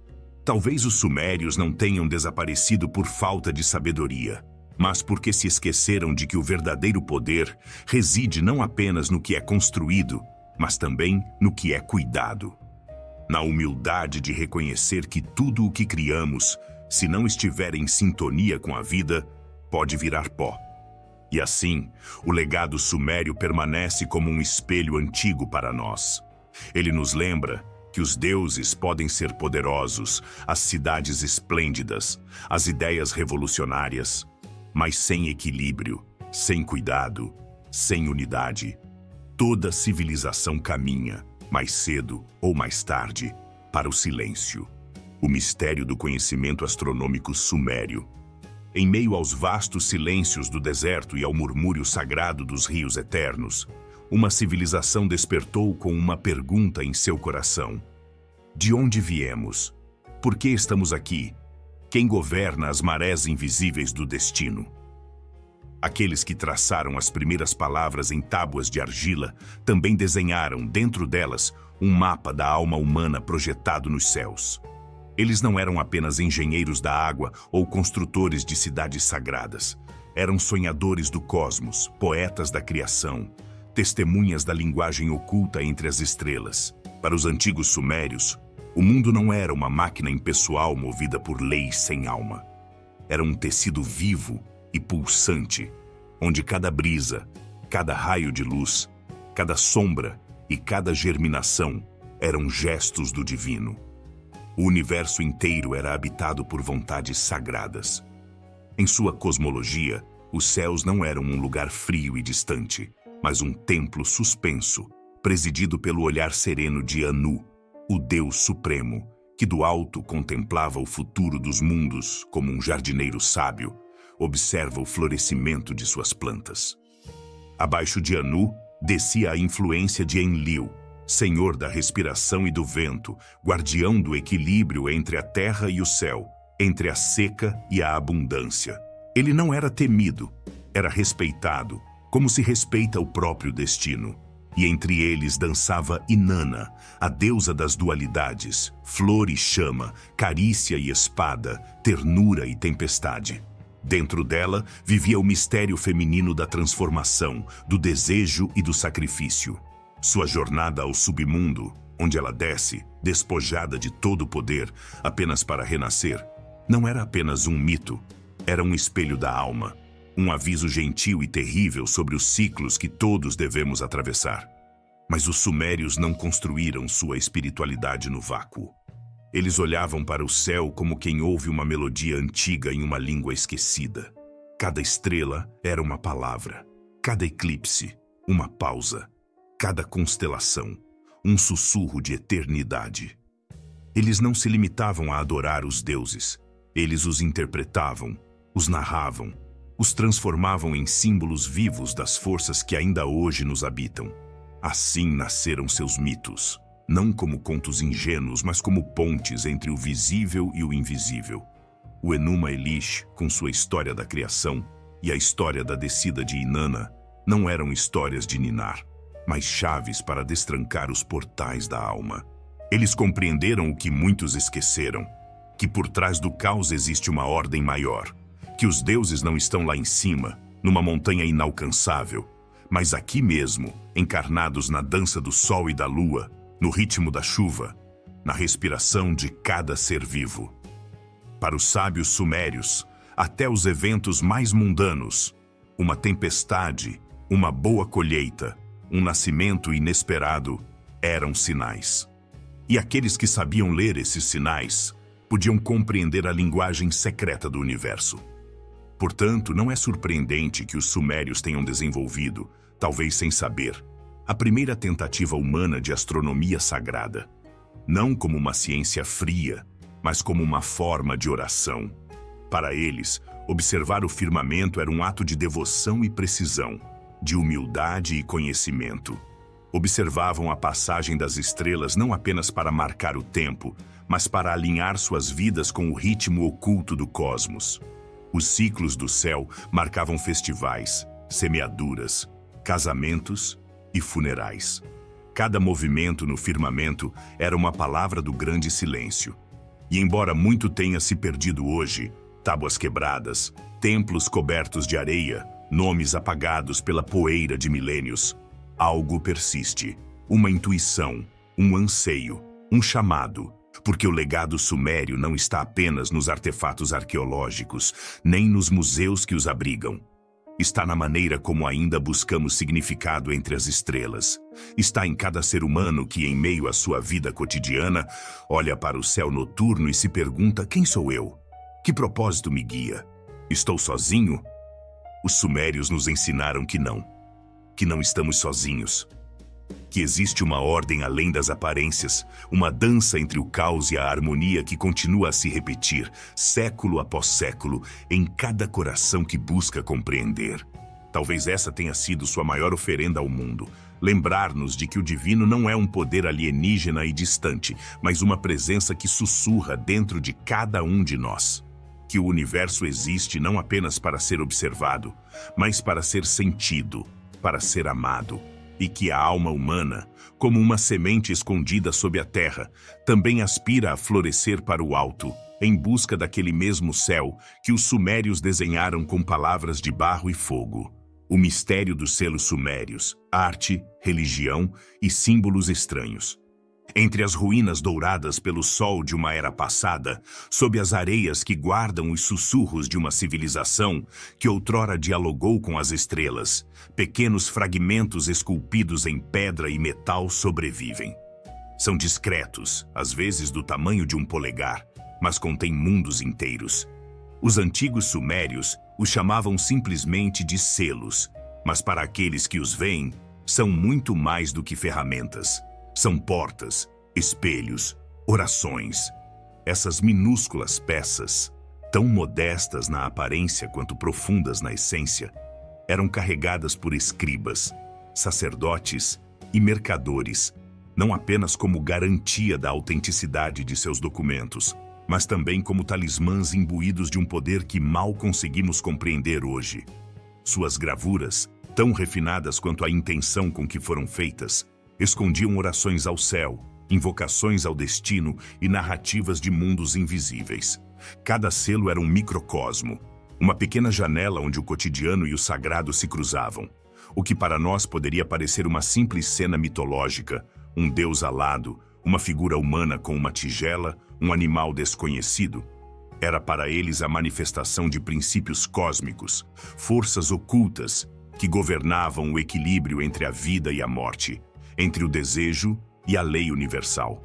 Talvez os sumérios não tenham desaparecido por falta de sabedoria, mas porque se esqueceram de que o verdadeiro poder reside não apenas no que é construído, mas também no que é cuidado. Na humildade de reconhecer que tudo o que criamos, se não estiver em sintonia com a vida, pode virar pó. E assim, o legado sumério permanece como um espelho antigo para nós. Ele nos lembra que os deuses podem ser poderosos, as cidades esplêndidas, as ideias revolucionárias, mas sem equilíbrio, sem cuidado, sem unidade, toda civilização caminha, mais cedo ou mais tarde, para o silêncio. O mistério do conhecimento astronômico sumério. Em meio aos vastos silêncios do deserto e ao murmúrio sagrado dos rios eternos, uma civilização despertou com uma pergunta em seu coração. De onde viemos? Por que estamos aqui? Quem governa as marés invisíveis do destino? Aqueles que traçaram as primeiras palavras em tábuas de argila também desenharam, dentro delas, um mapa da alma humana projetado nos céus. Eles não eram apenas engenheiros da água ou construtores de cidades sagradas. Eram sonhadores do cosmos, poetas da criação, testemunhas da linguagem oculta entre as estrelas. Para os antigos sumérios, o mundo não era uma máquina impessoal movida por leis sem alma. Era um tecido vivo e pulsante, onde cada brisa, cada raio de luz, cada sombra e cada germinação eram gestos do divino. O universo inteiro era habitado por vontades sagradas. Em sua cosmologia, os céus não eram um lugar frio e distante, mas um templo suspenso, presidido pelo olhar sereno de Anu, o Deus Supremo, que do alto contemplava o futuro dos mundos como um jardineiro sábio, observa o florescimento de suas plantas. Abaixo de Anu, descia a influência de Enlil, senhor da respiração e do vento, guardião do equilíbrio entre a terra e o céu, entre a seca e a abundância. Ele não era temido, era respeitado, como se respeita o próprio destino. e entre eles dançava Inanna, a deusa das dualidades, flor e chama, carícia e espada, ternura e tempestade. Dentro dela vivia o mistério feminino da transformação, do desejo e do sacrifício. Sua jornada ao submundo, onde ela desce, despojada de todo o poder, apenas para renascer, não era apenas um mito, era um espelho da alma, um aviso gentil e terrível sobre os ciclos que todos devemos atravessar. Mas os sumérios não construíram sua espiritualidade no vácuo. Eles olhavam para o céu como quem ouve uma melodia antiga em uma língua esquecida. Cada estrela era uma palavra, cada eclipse, uma pausa, cada constelação, um sussurro de eternidade. Eles não se limitavam a adorar os deuses, eles os interpretavam, os narravam, os transformavam em símbolos vivos das forças que ainda hoje nos habitam. Assim nasceram seus mitos, não como contos ingênuos, mas como pontes entre o visível e o invisível. O Enuma Elish, com sua história da criação, e a história da descida de Inanna, não eram histórias de ninar, mas chaves para destrancar os portais da alma. Eles compreenderam o que muitos esqueceram, que por trás do caos existe uma ordem maior, que os deuses não estão lá em cima, numa montanha inalcançável, mas aqui mesmo, encarnados na dança do sol e da lua, no ritmo da chuva, na respiração de cada ser vivo. Para os sábios sumérios, até os eventos mais mundanos, uma tempestade, uma boa colheita, um nascimento inesperado, eram sinais. E aqueles que sabiam ler esses sinais podiam compreender a linguagem secreta do universo. Portanto, não é surpreendente que os sumérios tenham desenvolvido, talvez sem saber, a primeira tentativa humana de astronomia sagrada, não como uma ciência fria, mas como uma forma de oração. Para eles, observar o firmamento era um ato de devoção e precisão, de humildade e conhecimento. Observavam a passagem das estrelas não apenas para marcar o tempo, mas para alinhar suas vidas com o ritmo oculto do cosmos. Os ciclos do céu marcavam festivais, semeaduras, casamentos e funerais. Cada movimento no firmamento era uma palavra do grande silêncio. E embora muito tenha se perdido hoje, tábuas quebradas, templos cobertos de areia, nomes apagados pela poeira de milênios, algo persiste, uma intuição, um anseio, um chamado, porque o legado sumério não está apenas nos artefatos arqueológicos, nem nos museus que os abrigam. Está na maneira como ainda buscamos significado entre as estrelas. Está em cada ser humano que, em meio à sua vida cotidiana, olha para o céu noturno e se pergunta: quem sou eu? Que propósito me guia? Estou sozinho? Os sumérios nos ensinaram que não estamos sozinhos. Que existe uma ordem além das aparências, uma dança entre o caos e a harmonia que continua a se repetir, século após século, em cada coração que busca compreender. Talvez essa tenha sido sua maior oferenda ao mundo, lembrar-nos de que o divino não é um poder alienígena e distante, mas uma presença que sussurra dentro de cada um de nós. Que o universo existe não apenas para ser observado, mas para ser sentido, para ser amado. E que a alma humana, como uma semente escondida sob a terra, também aspira a florescer para o alto, em busca daquele mesmo céu que os sumérios desenharam com palavras de barro e fogo. O mistério dos selos sumérios, arte, religião e símbolos estranhos. Entre as ruínas douradas pelo sol de uma era passada, sob as areias que guardam os sussurros de uma civilização que outrora dialogou com as estrelas, pequenos fragmentos esculpidos em pedra e metal sobrevivem. São discretos, às vezes do tamanho de um polegar, mas contêm mundos inteiros. Os antigos sumérios os chamavam simplesmente de selos, mas para aqueles que os veem, são muito mais do que ferramentas. São portas, espelhos, orações. Essas minúsculas peças, tão modestas na aparência quanto profundas na essência, eram carregadas por escribas, sacerdotes e mercadores, não apenas como garantia da autenticidade de seus documentos, mas também como talismãs imbuídos de um poder que mal conseguimos compreender hoje. Suas gravuras tão refinadas quanto a intenção com que foram feitas, escondiam orações ao céu, invocações ao destino e narrativas de mundos invisíveis. Cada selo era um microcosmo, uma pequena janela onde o cotidiano e o sagrado se cruzavam. O que para nós poderia parecer uma simples cena mitológica, um deus alado, uma figura humana com uma tigela, um animal desconhecido, era para eles a manifestação de princípios cósmicos, forças ocultas que governavam o equilíbrio entre a vida e a morte, entre o desejo e a lei universal.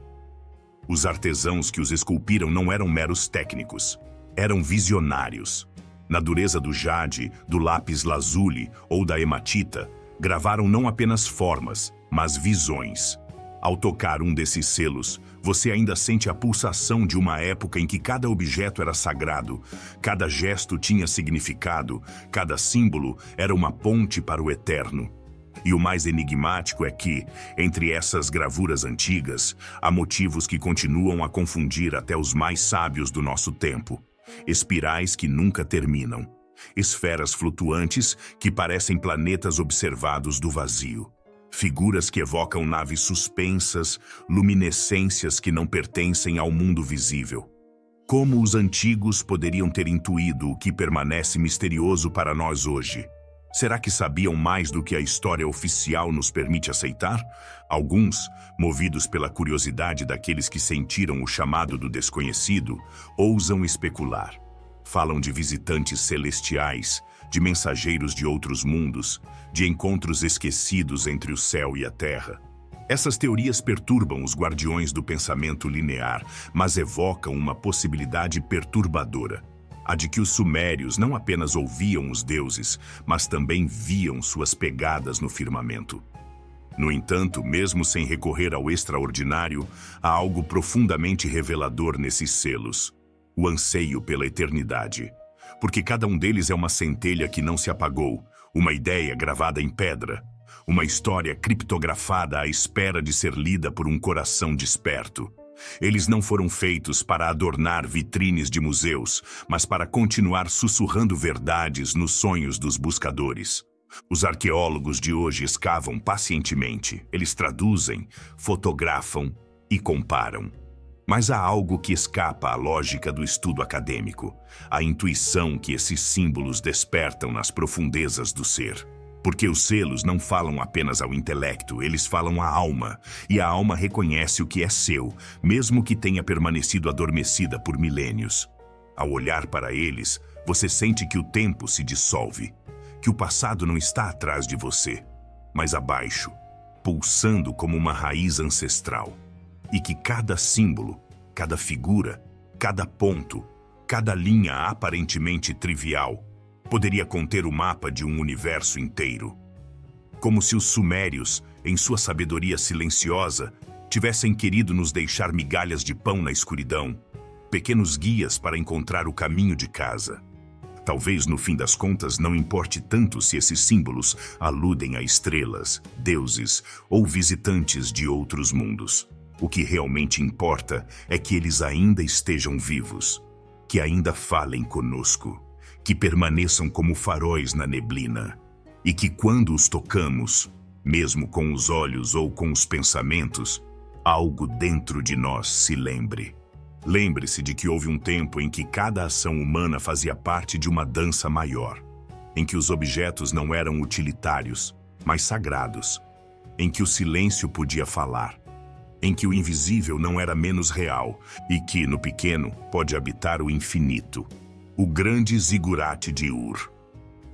Os artesãos que os esculpiram não eram meros técnicos, eram visionários. Na dureza do jade, do lápis lazuli ou da hematita, gravaram não apenas formas, mas visões. Ao tocar um desses selos, você ainda sente a pulsação de uma época em que cada objeto era sagrado, cada gesto tinha significado, cada símbolo era uma ponte para o eterno. E o mais enigmático é que, entre essas gravuras antigas, há motivos que continuam a confundir até os mais sábios do nosso tempo. Espirais que nunca terminam. Esferas flutuantes que parecem planetas observados do vazio. Figuras que evocam naves suspensas, luminescências que não pertencem ao mundo visível. Como os antigos poderiam ter intuído o que permanece misterioso para nós hoje? Será que sabiam mais do que a história oficial nos permite aceitar? Alguns, movidos pela curiosidade daqueles que sentiram o chamado do desconhecido, ousam especular. Falam de visitantes celestiais, de mensageiros de outros mundos, de encontros esquecidos entre o céu e a terra. Essas teorias perturbam os guardiões do pensamento linear, mas evocam uma possibilidade perturbadora. A de que os sumérios não apenas ouviam os deuses, mas também viam suas pegadas no firmamento. No entanto, mesmo sem recorrer ao extraordinário, há algo profundamente revelador nesses selos: o anseio pela eternidade. Porque cada um deles é uma centelha que não se apagou, uma ideia gravada em pedra, uma história criptografada à espera de ser lida por um coração desperto. Eles não foram feitos para adornar vitrines de museus, mas para continuar sussurrando verdades nos sonhos dos buscadores. Os arqueólogos de hoje escavam pacientemente. Eles traduzem, fotografam e comparam. Mas há algo que escapa à lógica do estudo acadêmico, a intuição que esses símbolos despertam nas profundezas do ser. Porque os selos não falam apenas ao intelecto, eles falam à alma, e a alma reconhece o que é seu, mesmo que tenha permanecido adormecida por milênios. Ao olhar para eles, você sente que o tempo se dissolve, que o passado não está atrás de você, mas abaixo, pulsando como uma raiz ancestral, e que cada símbolo, cada figura, cada ponto, cada linha aparentemente trivial, poderia conter o mapa de um universo inteiro. Como se os sumérios, em sua sabedoria silenciosa, tivessem querido nos deixar migalhas de pão na escuridão, pequenos guias para encontrar o caminho de casa. Talvez, no fim das contas, não importe tanto se esses símbolos aludem a estrelas, deuses ou visitantes de outros mundos. O que realmente importa é que eles ainda estejam vivos, que ainda falem conosco, que permaneçam como faróis na neblina, e que quando os tocamos, mesmo com os olhos ou com os pensamentos, algo dentro de nós se lembre. Lembre-se de que houve um tempo em que cada ação humana fazia parte de uma dança maior, em que os objetos não eram utilitários, mas sagrados, em que o silêncio podia falar, em que o invisível não era menos real e que, no pequeno, pode habitar o infinito. O grande zigurate de Ur.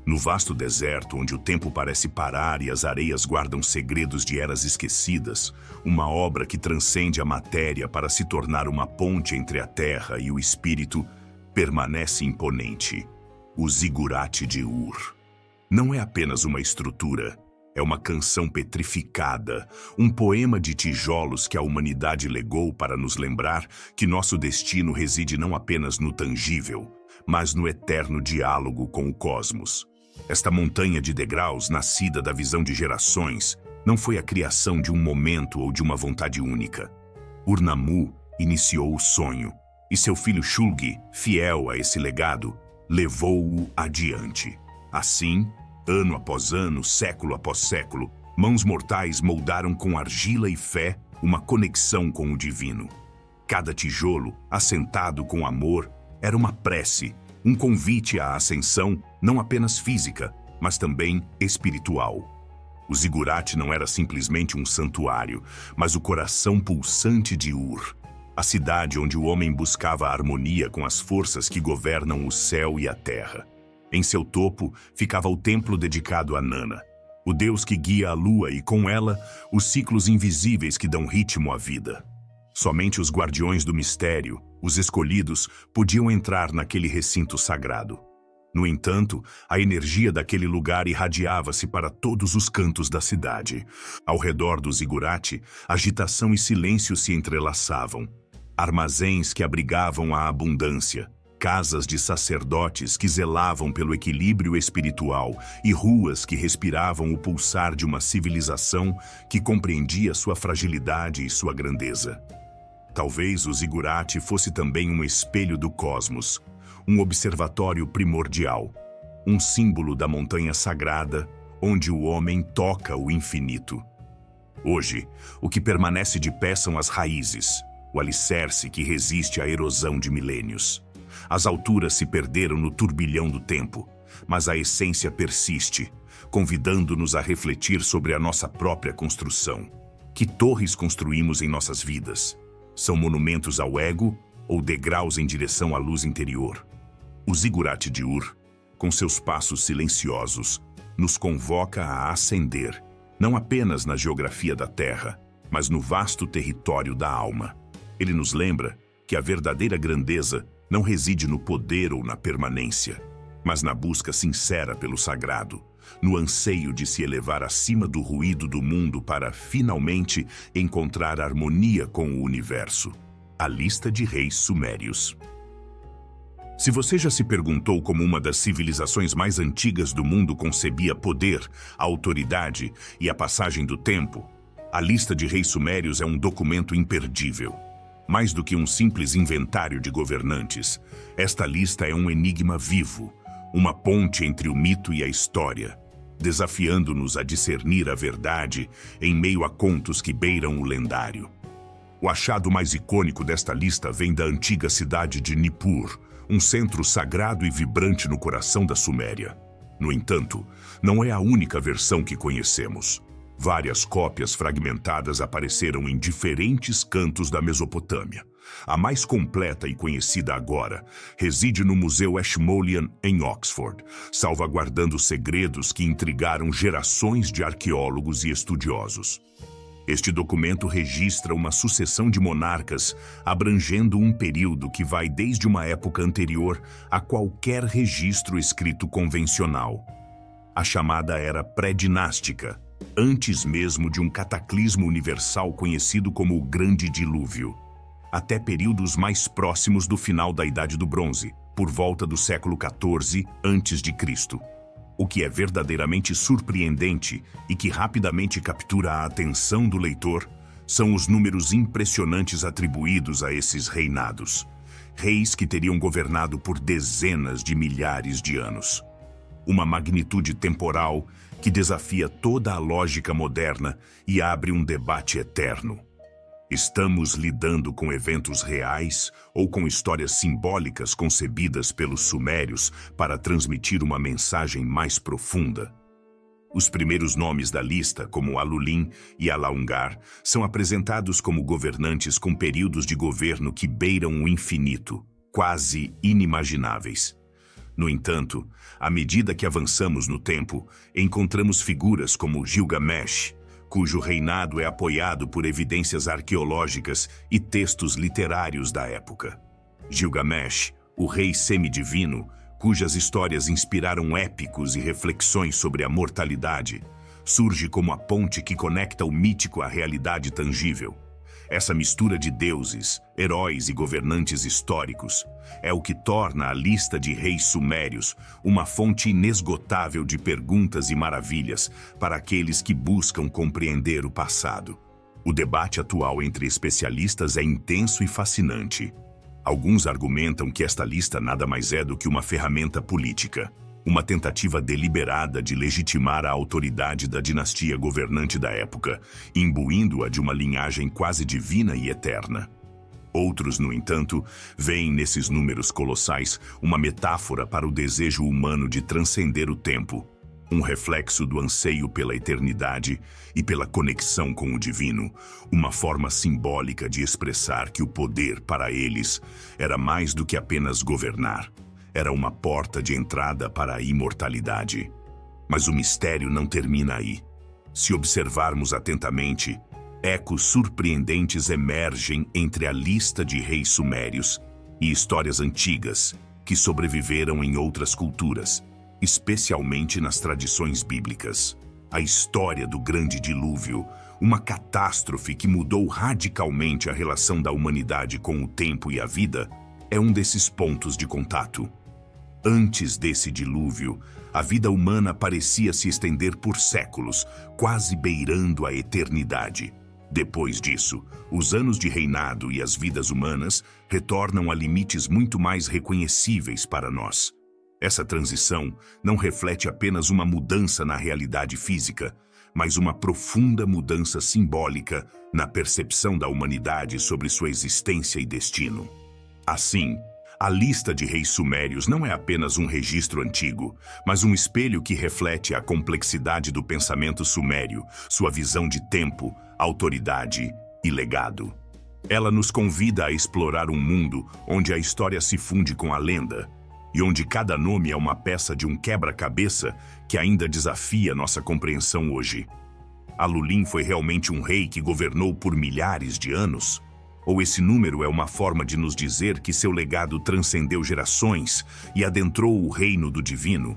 No vasto deserto, onde o tempo parece parar e as areias guardam segredos de eras esquecidas, uma obra que transcende a matéria para se tornar uma ponte entre a terra e o espírito, permanece imponente. O zigurate de Ur. Não é apenas uma estrutura, é uma canção petrificada, um poema de tijolos que a humanidade legou para nos lembrar que nosso destino reside não apenas no tangível, mas no eterno diálogo com o cosmos. Esta montanha de degraus, nascida da visão de gerações, não foi a criação de um momento ou de uma vontade única. Ur-Nammu iniciou o sonho, e seu filho Shulgi, fiel a esse legado, levou-o adiante. Assim, Ano após ano, século após século, mãos mortais moldaram com argila e fé uma conexão com o divino. Cada tijolo, assentado com amor, era uma prece, um convite à ascensão não apenas física, mas também espiritual. O zigurate não era simplesmente um santuário, mas o coração pulsante de Ur, a cidade onde o homem buscava a harmonia com as forças que governam o céu e a terra. Em seu topo ficava o templo dedicado a Nana, o deus que guia a lua e, com ela, os ciclos invisíveis que dão ritmo à vida. Somente os guardiões do mistério, os escolhidos, podiam entrar naquele recinto sagrado. No entanto, a energia daquele lugar irradiava-se para todos os cantos da cidade. Ao redor do zigurate, agitação e silêncio se entrelaçavam. Armazéns que abrigavam a abundância, casas de sacerdotes que zelavam pelo equilíbrio espiritual e ruas que respiravam o pulsar de uma civilização que compreendia sua fragilidade e sua grandeza. Talvez o zigurate fosse também um espelho do cosmos, um observatório primordial, um símbolo da montanha sagrada onde o homem toca o infinito. Hoje, o que permanece de pé são as raízes, o alicerce que resiste à erosão de milênios. As alturas se perderam no turbilhão do tempo, mas a essência persiste, convidando-nos a refletir sobre a nossa própria construção. Que torres construímos em nossas vidas? São monumentos ao ego ou degraus em direção à luz interior? O zigurate de Ur, com seus passos silenciosos, nos convoca a ascender, não apenas na geografia da Terra, mas no vasto território da alma. Ele nos lembra que a verdadeira grandeza não reside no poder ou na permanência, mas na busca sincera pelo sagrado, no anseio de se elevar acima do ruído do mundo para, finalmente, encontrar harmonia com o universo. A lista de reis sumérios. Se você já se perguntou como uma das civilizações mais antigas do mundo concebia poder, a autoridade e a passagem do tempo, a lista de reis sumérios é um documento imperdível. Mais do que um simples inventário de governantes, esta lista é um enigma vivo, uma ponte entre o mito e a história, desafiando-nos a discernir a verdade em meio a contos que beiram o lendário. O achado mais icônico desta lista vem da antiga cidade de Nippur, um centro sagrado e vibrante no coração da Suméria. No entanto, não é a única versão que conhecemos. Várias cópias fragmentadas apareceram em diferentes cantos da Mesopotâmia. A mais completa e conhecida agora reside no Museu Ashmolean, em Oxford, salvaguardando segredos que intrigaram gerações de arqueólogos e estudiosos. Este documento registra uma sucessão de monarcas, abrangendo um período que vai desde uma época anterior a qualquer registro escrito convencional. A chamada era pré-dinástica, antes mesmo de um cataclismo universal conhecido como o Grande Dilúvio, até períodos mais próximos do final da Idade do Bronze, por volta do século XIV a.C. O que é verdadeiramente surpreendente e que rapidamente captura a atenção do leitor são os números impressionantes atribuídos a esses reinados. Reis que teriam governado por dezenas de milhares de anos. Uma magnitude temporal que desafia toda a lógica moderna e abre um debate eterno. Estamos lidando com eventos reais ou com histórias simbólicas concebidas pelos sumérios para transmitir uma mensagem mais profunda? Os primeiros nomes da lista, como Alulim e Alaungar, são apresentados como governantes com períodos de governo que beiram o infinito, quase inimagináveis. No entanto, à medida que avançamos no tempo, encontramos figuras como Gilgamesh, cujo reinado é apoiado por evidências arqueológicas e textos literários da época. Gilgamesh, o rei semidivino, cujas histórias inspiraram épicos e reflexões sobre a mortalidade, surge como a ponte que conecta o mítico à realidade tangível. Essa mistura de deuses, heróis e governantes históricos é o que torna a lista de reis sumérios uma fonte inesgotável de perguntas e maravilhas para aqueles que buscam compreender o passado. O debate atual entre especialistas é intenso e fascinante. Alguns argumentam que esta lista nada mais é do que uma ferramenta política. uma tentativa deliberada de legitimar a autoridade da dinastia governante da época, imbuindo-a de uma linhagem quase divina e eterna. Outros, no entanto, veem nesses números colossais uma metáfora para o desejo humano de transcender o tempo, um reflexo do anseio pela eternidade e pela conexão com o divino, uma forma simbólica de expressar que o poder, para eles, era mais do que apenas governar. Era uma porta de entrada para a imortalidade. Mas o mistério não termina aí. Se observarmos atentamente, ecos surpreendentes emergem entre a lista de reis sumérios e histórias antigas que sobreviveram em outras culturas, especialmente nas tradições bíblicas. A história do Grande Dilúvio, uma catástrofe que mudou radicalmente a relação da humanidade com o tempo e a vida, é um desses pontos de contato. Antes desse dilúvio, a vida humana parecia se estender por séculos, quase beirando a eternidade. Depois disso, os anos de reinado e as vidas humanas retornam a limites muito mais reconhecíveis para nós. Essa transição não reflete apenas uma mudança na realidade física, mas uma profunda mudança simbólica na percepção da humanidade sobre sua existência e destino. Assim, a lista de reis sumérios não é apenas um registro antigo, mas um espelho que reflete a complexidade do pensamento sumério, sua visão de tempo, autoridade e legado. Ela nos convida a explorar um mundo onde a história se funde com a lenda e onde cada nome é uma peça de um quebra-cabeça que ainda desafia nossa compreensão hoje. Alulin foi realmente um rei que governou por milhares de anos? Ou esse número é uma forma de nos dizer que seu legado transcendeu gerações e adentrou o reino do divino?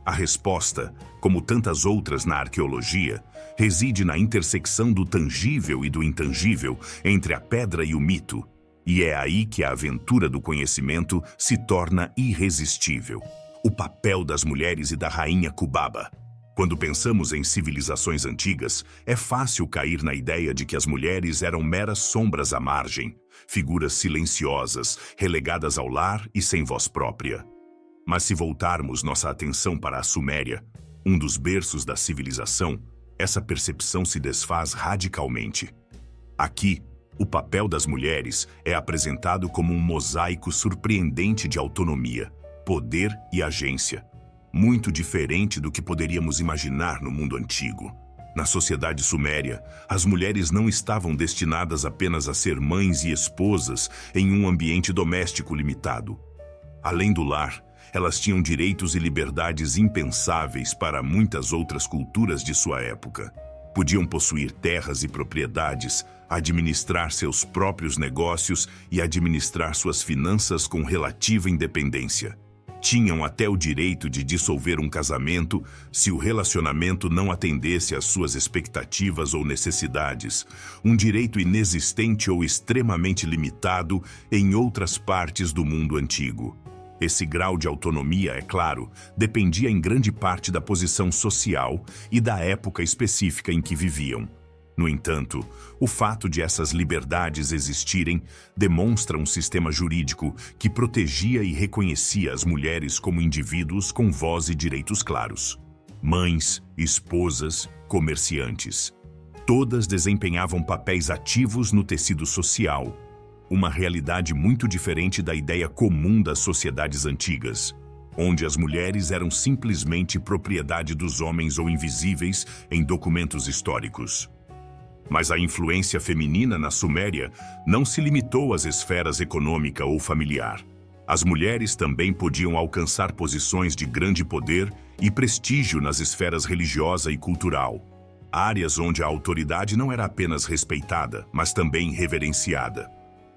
A resposta, como tantas outras na arqueologia, reside na intersecção do tangível e do intangível entre a pedra e o mito, e é aí que a aventura do conhecimento se torna irresistível. O papel das mulheres e da rainha Cubaba. Quando pensamos em civilizações antigas, é fácil cair na ideia de que as mulheres eram meras sombras à margem, figuras silenciosas, relegadas ao lar e sem voz própria. Mas se voltarmos nossa atenção para a Suméria, um dos berços da civilização, essa percepção se desfaz radicalmente. Aqui, o papel das mulheres é apresentado como um mosaico surpreendente de autonomia, poder e agência, muito diferente do que poderíamos imaginar no mundo antigo. Na sociedade suméria, as mulheres não estavam destinadas apenas a ser mães e esposas em um ambiente doméstico limitado. Além do lar, elas tinham direitos e liberdades impensáveis para muitas outras culturas de sua época. Podiam possuir terras e propriedades, administrar seus próprios negócios e administrar suas finanças com relativa independência. Tinham até o direito de dissolver um casamento se o relacionamento não atendesse às suas expectativas ou necessidades, um direito inexistente ou extremamente limitado em outras partes do mundo antigo. Esse grau de autonomia, é claro, dependia em grande parte da posição social e da época específica em que viviam. No entanto, o fato de essas liberdades existirem demonstra um sistema jurídico que protegia e reconhecia as mulheres como indivíduos com voz e direitos claros. Mães, esposas, comerciantes. Todas desempenhavam papéis ativos no tecido social, uma realidade muito diferente da ideia comum das sociedades antigas, onde as mulheres eram simplesmente propriedade dos homens ou invisíveis em documentos históricos. Mas a influência feminina na Suméria não se limitou às esferas econômica ou familiar. As mulheres também podiam alcançar posições de grande poder e prestígio nas esferas religiosa e cultural, áreas onde a autoridade não era apenas respeitada, mas também reverenciada.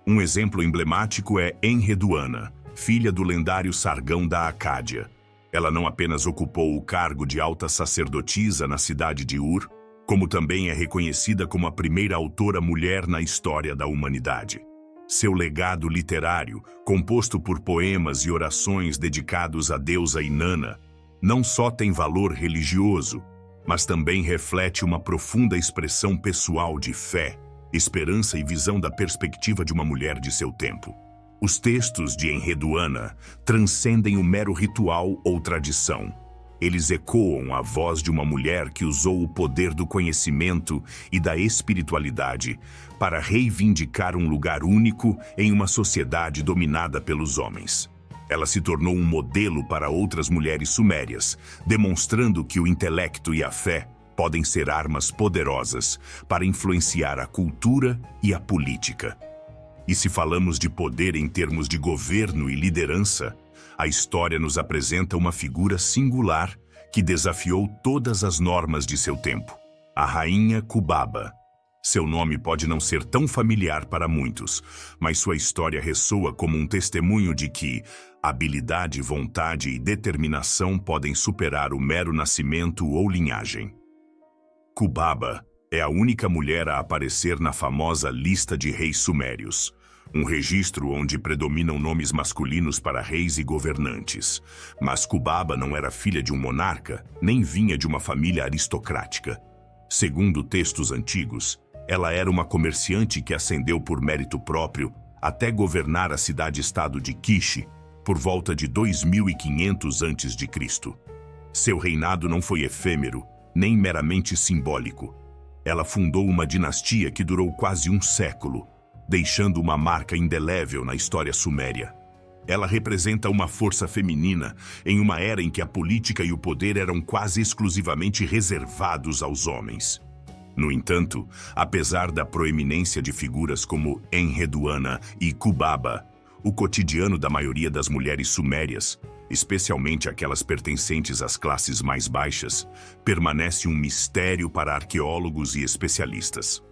Um exemplo emblemático é Enheduanna, filha do lendário Sargão da Acádia. Ela não apenas ocupou o cargo de alta sacerdotisa na cidade de Ur, como também é reconhecida como a primeira autora mulher na história da humanidade. Seu legado literário, composto por poemas e orações dedicados à deusa Inanna, não só tem valor religioso, mas também reflete uma profunda expressão pessoal de fé, esperança e visão da perspectiva de uma mulher de seu tempo. Os textos de Enreduana transcendem o mero ritual ou tradição. Eles ecoam a voz de uma mulher que usou o poder do conhecimento e da espiritualidade para reivindicar um lugar único em uma sociedade dominada pelos homens. Ela se tornou um modelo para outras mulheres sumérias, demonstrando que o intelecto e a fé podem ser armas poderosas para influenciar a cultura e a política. E se falamos de poder em termos de governo e liderança, a história nos apresenta uma figura singular que desafiou todas as normas de seu tempo: a rainha Kubaba. Seu nome pode não ser tão familiar para muitos, mas sua história ressoa como um testemunho de que habilidade, vontade e determinação podem superar o mero nascimento ou linhagem. Kubaba é a única mulher a aparecer na famosa lista de reis sumérios, um registro onde predominam nomes masculinos para reis e governantes. Mas Kubaba não era filha de um monarca, nem vinha de uma família aristocrática. Segundo textos antigos, ela era uma comerciante que ascendeu por mérito próprio até governar a cidade-estado de Kish por volta de 2500 a.C. Seu reinado não foi efêmero, nem meramente simbólico. Ela fundou uma dinastia que durou quase um século, deixando uma marca indelével na história suméria. Ela representa uma força feminina em uma era em que a política e o poder eram quase exclusivamente reservados aos homens. No entanto, apesar da proeminência de figuras como Enreduana e Kubaba, o cotidiano da maioria das mulheres sumérias, especialmente aquelas pertencentes às classes mais baixas, permanece um mistério para arqueólogos e especialistas.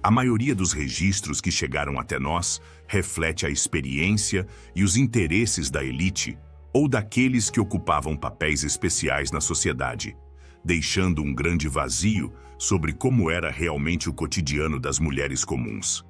A maioria dos registros que chegaram até nós reflete a experiência e os interesses da elite ou daqueles que ocupavam papéis especiais na sociedade, deixando um grande vazio sobre como era realmente o cotidiano das mulheres comuns.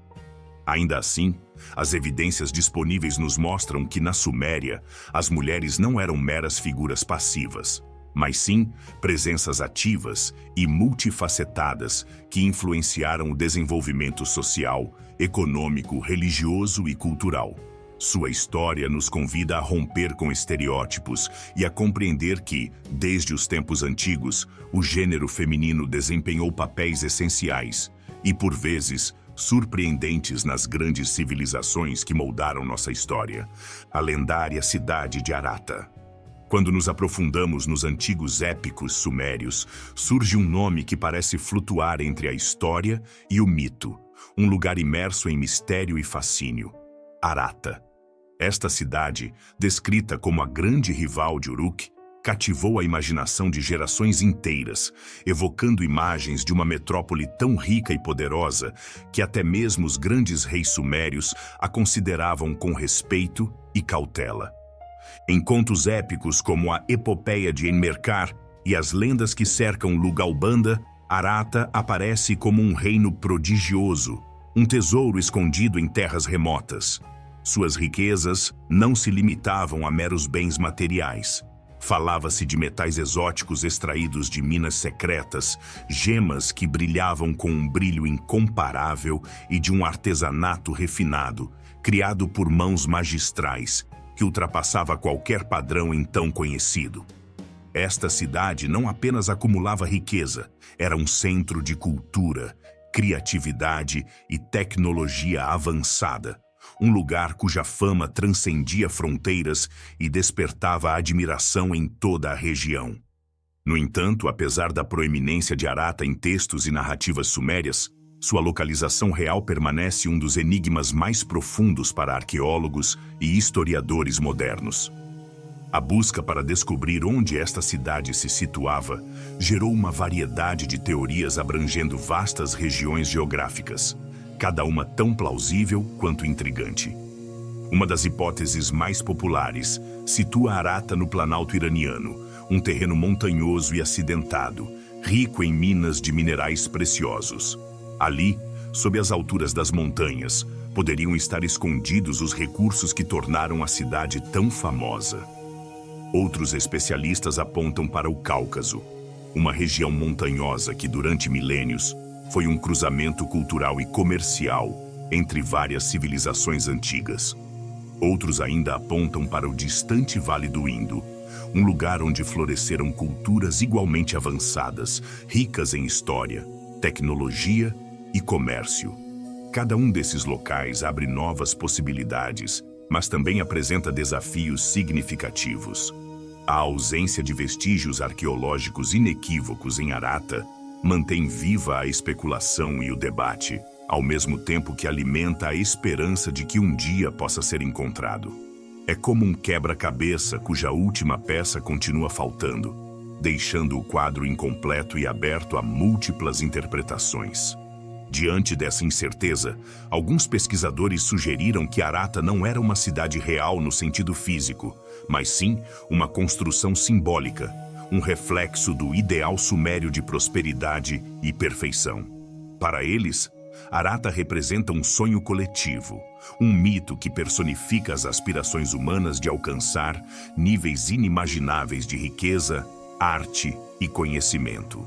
Ainda assim, as evidências disponíveis nos mostram que na Suméria, as mulheres não eram meras figuras passivas, mas sim presenças ativas e multifacetadas que influenciaram o desenvolvimento social, econômico, religioso e cultural. Sua história nos convida a romper com estereótipos e a compreender que, desde os tempos antigos, o gênero feminino desempenhou papéis essenciais e, por vezes, surpreendentes nas grandes civilizações que moldaram nossa história. A lendária cidade de Arata. Quando nos aprofundamos nos antigos épicos sumérios, surge um nome que parece flutuar entre a história e o mito, um lugar imerso em mistério e fascínio: Arata. Esta cidade, descrita como a grande rival de Uruk, cativou a imaginação de gerações inteiras, evocando imagens de uma metrópole tão rica e poderosa que até mesmo os grandes reis sumérios a consideravam com respeito e cautela. Em contos épicos como a Epopeia de Enmerkar e as lendas que cercam Lugalbanda, Arata aparece como um reino prodigioso, um tesouro escondido em terras remotas. Suas riquezas não se limitavam a meros bens materiais. Falava-se de metais exóticos extraídos de minas secretas, gemas que brilhavam com um brilho incomparável e de um artesanato refinado, criado por mãos magistrais, que ultrapassava qualquer padrão então conhecido. Esta cidade não apenas acumulava riqueza, era um centro de cultura, criatividade e tecnologia avançada. Um lugar cuja fama transcendia fronteiras e despertava admiração em toda a região. No entanto, apesar da proeminência de Arata em textos e narrativas sumérias, sua localização real permanece um dos enigmas mais profundos para arqueólogos e historiadores modernos. A busca para descobrir onde esta cidade se situava gerou uma variedade de teorias abrangendo vastas regiões geográficas, cada uma tão plausível quanto intrigante. Uma das hipóteses mais populares situa Arata no Planalto Iraniano, um terreno montanhoso e acidentado, rico em minas de minerais preciosos. Ali, sob as alturas das montanhas, poderiam estar escondidos os recursos que tornaram a cidade tão famosa. Outros especialistas apontam para o Cáucaso, uma região montanhosa que, durante milênios, foi um cruzamento cultural e comercial entre várias civilizações antigas. Outros ainda apontam para o distante Vale do Indo, um lugar onde floresceram culturas igualmente avançadas, ricas em história, tecnologia e comércio. Cada um desses locais abre novas possibilidades, mas também apresenta desafios significativos. A ausência de vestígios arqueológicos inequívocos em Arata mantém viva a especulação e o debate, ao mesmo tempo que alimenta a esperança de que um dia possa ser encontrado. É como um quebra-cabeça cuja última peça continua faltando, deixando o quadro incompleto e aberto a múltiplas interpretações. Diante dessa incerteza, alguns pesquisadores sugeriram que Arata não era uma cidade real no sentido físico, mas sim uma construção simbólica, um reflexo do ideal sumério de prosperidade e perfeição. Para eles, Arata representa um sonho coletivo, um mito que personifica as aspirações humanas de alcançar níveis inimagináveis de riqueza, arte e conhecimento.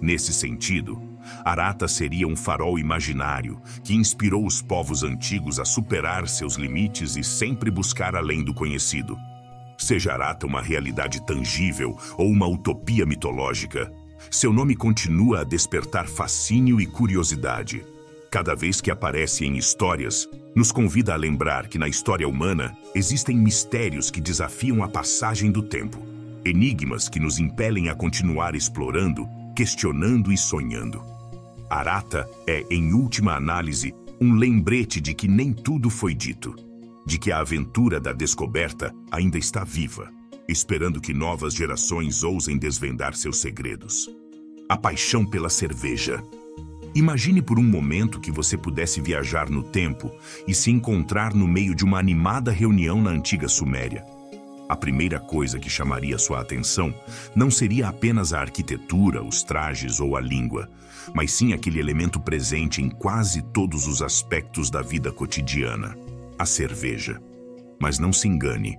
Nesse sentido, Arata seria um farol imaginário que inspirou os povos antigos a superar seus limites e sempre buscar além do conhecido. Seja Arata uma realidade tangível ou uma utopia mitológica, seu nome continua a despertar fascínio e curiosidade. Cada vez que aparece em histórias, nos convida a lembrar que na história humana existem mistérios que desafiam a passagem do tempo, enigmas que nos impelem a continuar explorando, questionando e sonhando. Arata é, em última análise, um lembrete de que nem tudo foi dito, de que a aventura da descoberta ainda está viva, esperando que novas gerações ousem desvendar seus segredos. A paixão pela cerveja. Imagine por um momento que você pudesse viajar no tempo e se encontrar no meio de uma animada reunião na antiga Suméria. A primeira coisa que chamaria sua atenção não seria apenas a arquitetura, os trajes ou a língua, mas sim aquele elemento presente em quase todos os aspectos da vida cotidiana: a cerveja. Mas não se engane.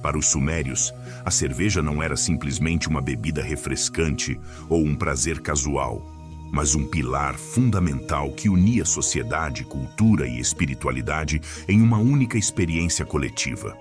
Para os sumérios, a cerveja não era simplesmente uma bebida refrescante ou um prazer casual, mas um pilar fundamental que unia sociedade, cultura e espiritualidade em uma única experiência coletiva.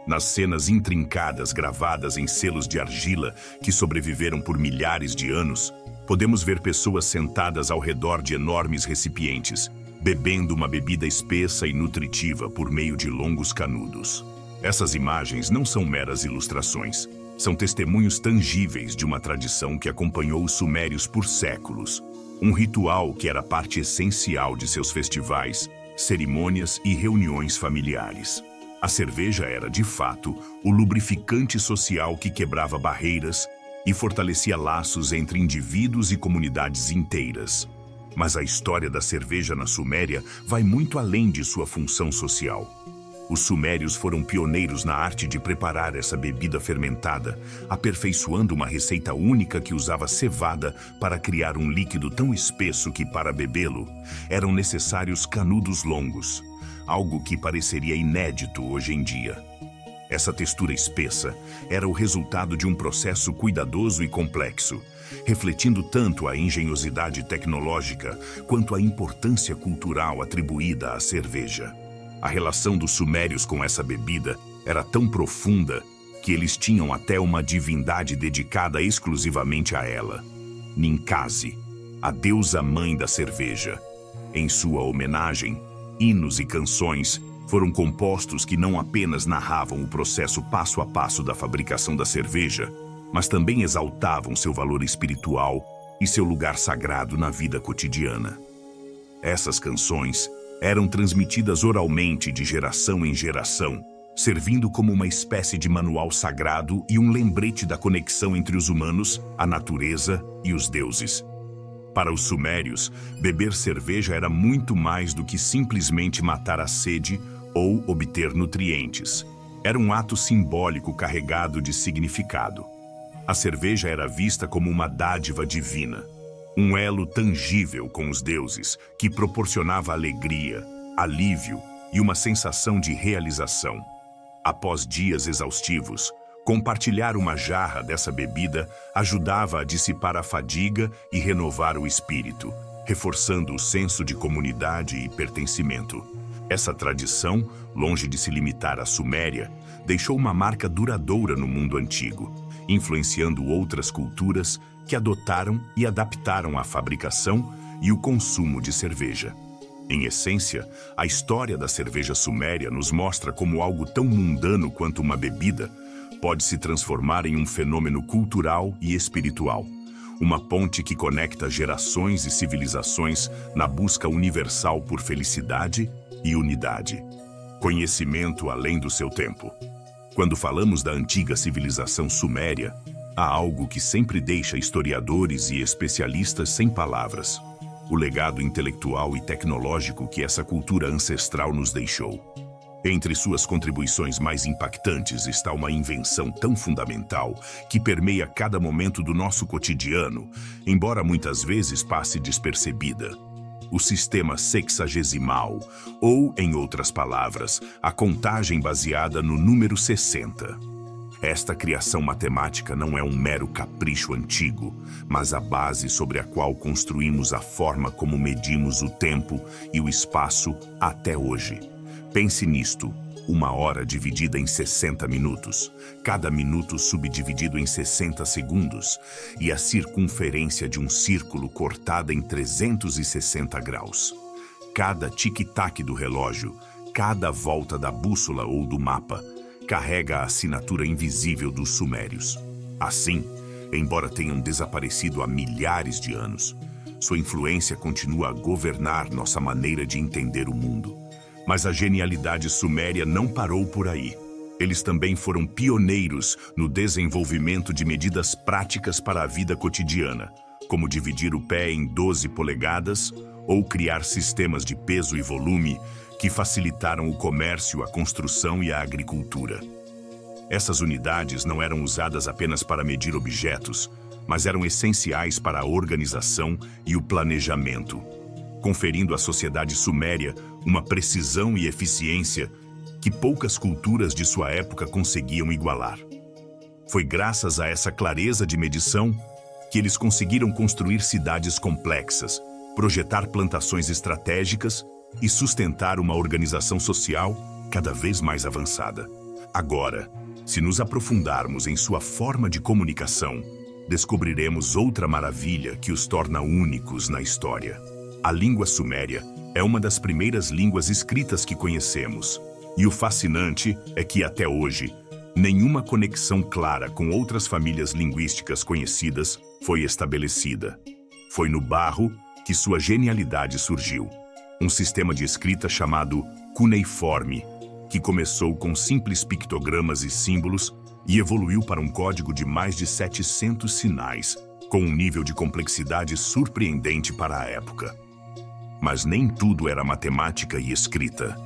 Nas cenas intrincadas gravadas em selos de argila que sobreviveram por milhares de anos, podemos ver pessoas sentadas ao redor de enormes recipientes, bebendo uma bebida espessa e nutritiva por meio de longos canudos. Essas imagens não são meras ilustrações. São testemunhos tangíveis de uma tradição que acompanhou os sumérios por séculos. Um ritual que era parte essencial de seus festivais, cerimônias e reuniões familiares. A cerveja era, de fato, o lubrificante social que quebrava barreiras e fortalecia laços entre indivíduos e comunidades inteiras. Mas a história da cerveja na Suméria vai muito além de sua função social. Os sumérios foram pioneiros na arte de preparar essa bebida fermentada, aperfeiçoando uma receita única que usava cevada para criar um líquido tão espesso que, para bebê-lo, eram necessários canudos longos, algo que pareceria inédito hoje em dia. Essa textura espessa era o resultado de um processo cuidadoso e complexo, refletindo tanto a engenhosidade tecnológica quanto a importância cultural atribuída à cerveja. A relação dos sumérios com essa bebida era tão profunda que eles tinham até uma divindade dedicada exclusivamente a ela, Ninkasi, a deusa mãe da cerveja. Em sua homenagem, hinos e canções foram compostos que não apenas narravam o processo passo a passo da fabricação da cerveja, mas também exaltavam seu valor espiritual e seu lugar sagrado na vida cotidiana. Essas canções eram transmitidas oralmente de geração em geração, servindo como uma espécie de manual sagrado e um lembrete da conexão entre os humanos, a natureza e os deuses. Para os sumérios, beber cerveja era muito mais do que simplesmente matar a sede ou obter nutrientes. Era um ato simbólico carregado de significado. A cerveja era vista como uma dádiva divina, um elo tangível com os deuses que proporcionava alegria, alívio e uma sensação de realização. Após dias exaustivos, compartilhar uma jarra dessa bebida ajudava a dissipar a fadiga e renovar o espírito, reforçando o senso de comunidade e pertencimento. Essa tradição, longe de se limitar à Suméria, deixou uma marca duradoura no mundo antigo, influenciando outras culturas que adotaram e adaptaram a fabricação e o consumo de cerveja. Em essência, a história da cerveja suméria nos mostra como algo tão mundano quanto uma bebida pode se transformar em um fenômeno cultural e espiritual, uma ponte que conecta gerações e civilizações na busca universal por felicidade e unidade. Conhecimento além do seu tempo. Quando falamos da antiga civilização suméria, há algo que sempre deixa historiadores e especialistas sem palavras: o legado intelectual e tecnológico que essa cultura ancestral nos deixou. Entre suas contribuições mais impactantes está uma invenção tão fundamental que permeia cada momento do nosso cotidiano, embora muitas vezes passe despercebida: o sistema sexagesimal, ou, em outras palavras, a contagem baseada no número 60. Esta criação matemática não é um mero capricho antigo, mas a base sobre a qual construímos a forma como medimos o tempo e o espaço até hoje. Pense nisto: 1 hora dividida em 60 minutos, cada minuto subdividido em 60 segundos, e a circunferência de um círculo cortada em 360 graus. Cada tic-tac do relógio, cada volta da bússola ou do mapa, carrega a assinatura invisível dos sumérios. Assim, embora tenham desaparecido há milhares de anos, sua influência continua a governar nossa maneira de entender o mundo. Mas a genialidade suméria não parou por aí. Eles também foram pioneiros no desenvolvimento de medidas práticas para a vida cotidiana, como dividir o pé em 12 polegadas ou criar sistemas de peso e volume que facilitaram o comércio, a construção e a agricultura. Essas unidades não eram usadas apenas para medir objetos, mas eram essenciais para a organização e o planejamento, conferindo à sociedade suméria uma precisão e eficiência que poucas culturas de sua época conseguiam igualar. Foi graças a essa clareza de medição que eles conseguiram construir cidades complexas, projetar plantações estratégicas e sustentar uma organização social cada vez mais avançada. Agora, se nos aprofundarmos em sua forma de comunicação, descobriremos outra maravilha que os torna únicos na história. A língua suméria é uma das primeiras línguas escritas que conhecemos, e o fascinante é que, até hoje, nenhuma conexão clara com outras famílias linguísticas conhecidas foi estabelecida. Foi no barro que sua genialidade surgiu, um sistema de escrita chamado cuneiforme, que começou com simples pictogramas e símbolos e evoluiu para um código de mais de 700 sinais, com um nível de complexidade surpreendente para a época. Mas nem tudo era matemática e escrita.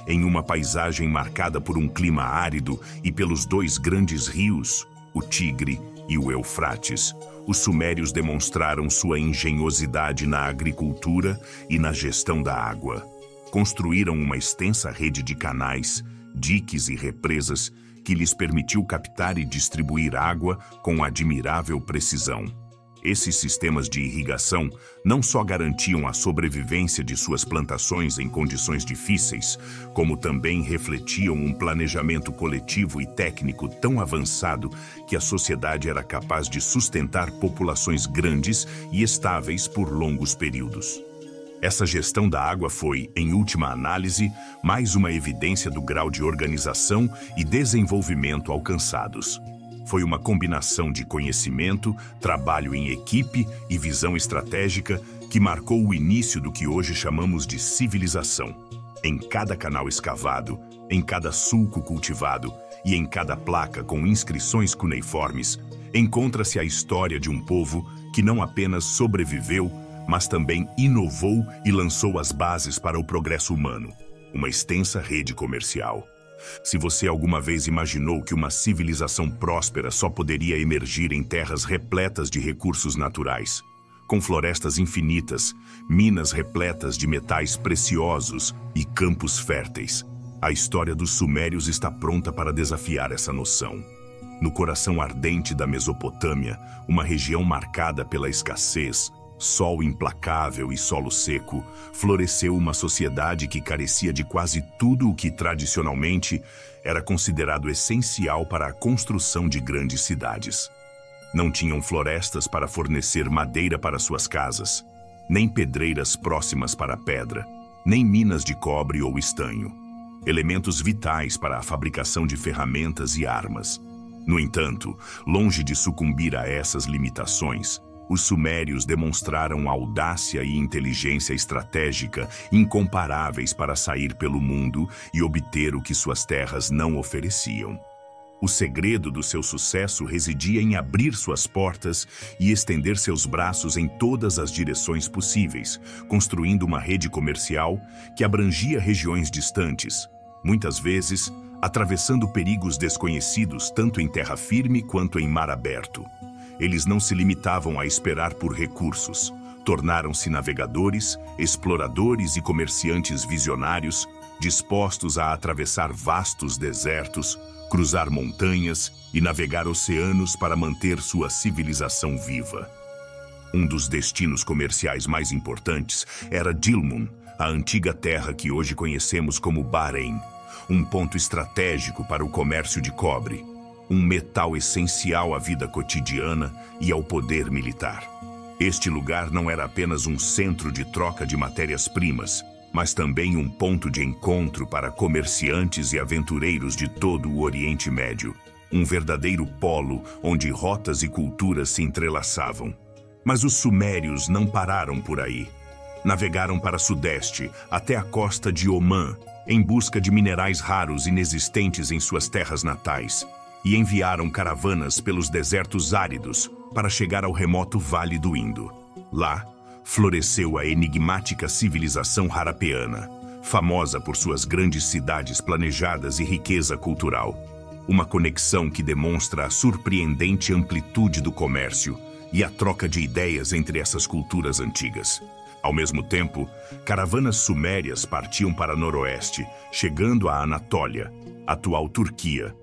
Em uma paisagem marcada por um clima árido e pelos dois grandes rios, o Tigre e o Eufrates, os sumérios demonstraram sua engenhosidade na agricultura e na gestão da água. Construíram uma extensa rede de canais, diques e represas que lhes permitiu captar e distribuir água com admirável precisão. Esses sistemas de irrigação não só garantiam a sobrevivência de suas plantações em condições difíceis, como também refletiam um planejamento coletivo e técnico tão avançado que a sociedade era capaz de sustentar populações grandes e estáveis por longos períodos. Essa gestão da água foi, em última análise, mais uma evidência do grau de organização e desenvolvimento alcançados. Foi uma combinação de conhecimento, trabalho em equipe e visão estratégica que marcou o início do que hoje chamamos de civilização. Em cada canal escavado, em cada sulco cultivado e em cada placa com inscrições cuneiformes, encontra-se a história de um povo que não apenas sobreviveu, mas também inovou e lançou as bases para o progresso humano, uma extensa rede comercial. Se você alguma vez imaginou que uma civilização próspera só poderia emergir em terras repletas de recursos naturais, com florestas infinitas, minas repletas de metais preciosos e campos férteis, a história dos sumérios está pronta para desafiar essa noção. No coração ardente da Mesopotâmia, uma região marcada pela escassez, Sol implacável e solo seco, floresceu uma sociedade que carecia de quase tudo o que tradicionalmente era considerado essencial para a construção de grandes cidades. Não tinham florestas para fornecer madeira para suas casas, nem pedreiras próximas para a pedra, nem minas de cobre ou estanho, elementos vitais para a fabricação de ferramentas e armas. No entanto, longe de sucumbir a essas limitações, os sumérios demonstraram audácia e inteligência estratégica incomparáveis para sair pelo mundo e obter o que suas terras não ofereciam. O segredo do seu sucesso residia em abrir suas portas e estender seus braços em todas as direções possíveis, construindo uma rede comercial que abrangia regiões distantes, muitas vezes atravessando perigos desconhecidos tanto em terra firme quanto em mar aberto. Eles não se limitavam a esperar por recursos. Tornaram-se navegadores, exploradores e comerciantes visionários, dispostos a atravessar vastos desertos, cruzar montanhas e navegar oceanos para manter sua civilização viva. Um dos destinos comerciais mais importantes era Dilmun, a antiga terra que hoje conhecemos como Bahrein, um ponto estratégico para o comércio de cobre, um metal essencial à vida cotidiana e ao poder militar. Este lugar não era apenas um centro de troca de matérias-primas, mas também um ponto de encontro para comerciantes e aventureiros de todo o Oriente Médio, um verdadeiro polo onde rotas e culturas se entrelaçavam. Mas os sumérios não pararam por aí. Navegaram para sudeste, até a costa de Omã, em busca de minerais raros inexistentes em suas terras natais, e enviaram caravanas pelos desertos áridos para chegar ao remoto Vale do Indo. Lá, floresceu a enigmática civilização harapeana, famosa por suas grandes cidades planejadas e riqueza cultural. Uma conexão que demonstra a surpreendente amplitude do comércio e a troca de ideias entre essas culturas antigas. Ao mesmo tempo, caravanas sumérias partiam para noroeste, chegando à Anatólia, atual Turquia,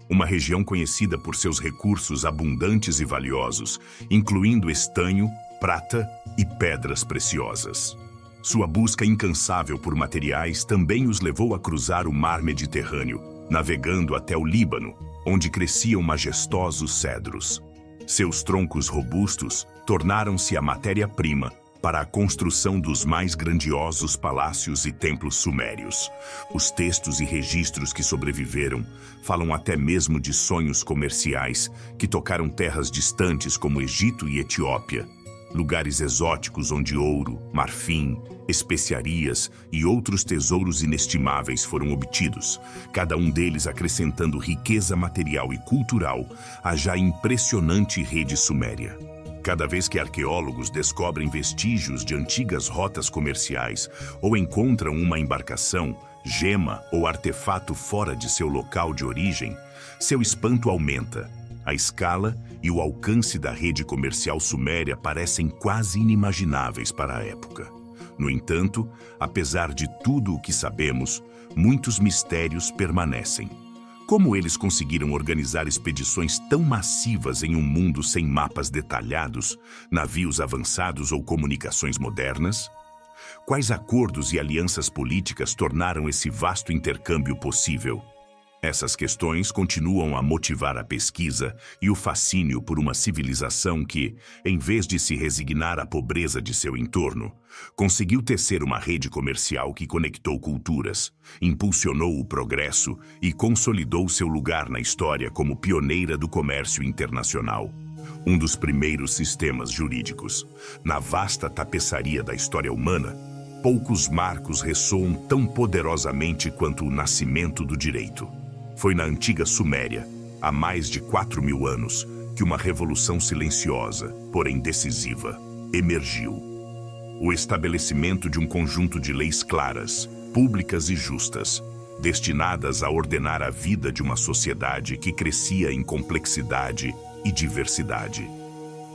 uma região conhecida por seus recursos abundantes e valiosos, incluindo estanho, prata e pedras preciosas. Sua busca incansável por materiais também os levou a cruzar o mar Mediterrâneo, navegando até o Líbano, onde cresciam majestosos cedros. Seus troncos robustos tornaram-se a matéria-prima para a construção dos mais grandiosos palácios e templos sumérios. Os textos e registros que sobreviveram falam até mesmo de sonhos comerciais que tocaram terras distantes como Egito e Etiópia, lugares exóticos onde ouro, marfim, especiarias e outros tesouros inestimáveis foram obtidos, cada um deles acrescentando riqueza material e cultural à já impressionante rede suméria. Cada vez que arqueólogos descobrem vestígios de antigas rotas comerciais ou encontram uma embarcação, gema ou artefato fora de seu local de origem, seu espanto aumenta. A escala e o alcance da rede comercial suméria parecem quase inimagináveis para a época. No entanto, apesar de tudo o que sabemos, muitos mistérios permanecem. Como eles conseguiram organizar expedições tão massivas em um mundo sem mapas detalhados, navios avançados ou comunicações modernas? Quais acordos e alianças políticas tornaram esse vasto intercâmbio possível? Essas questões continuam a motivar a pesquisa e o fascínio por uma civilização que, em vez de se resignar à pobreza de seu entorno, conseguiu tecer uma rede comercial que conectou culturas, impulsionou o progresso e consolidou seu lugar na história como pioneira do comércio internacional. Um dos primeiros sistemas jurídicos. Na vasta tapeçaria da história humana, poucos marcos ressoam tão poderosamente quanto o nascimento do direito. Foi na antiga Suméria, há mais de 4.000 anos, que uma revolução silenciosa, porém decisiva, emergiu. O estabelecimento de um conjunto de leis claras, públicas e justas, destinadas a ordenar a vida de uma sociedade que crescia em complexidade e diversidade.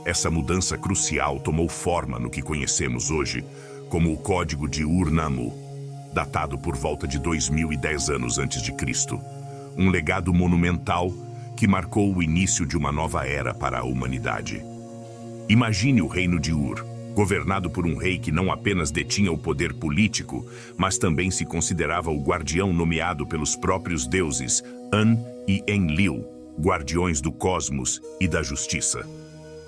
Essa mudança crucial tomou forma no que conhecemos hoje como o Código de Ur-Nammu, datado por volta de 2010 anos antes de Cristo. Um legado monumental que marcou o início de uma nova era para a humanidade. Imagine o reino de Ur, governado por um rei que não apenas detinha o poder político, mas também se considerava o guardião nomeado pelos próprios deuses An e Enlil, guardiões do cosmos e da justiça.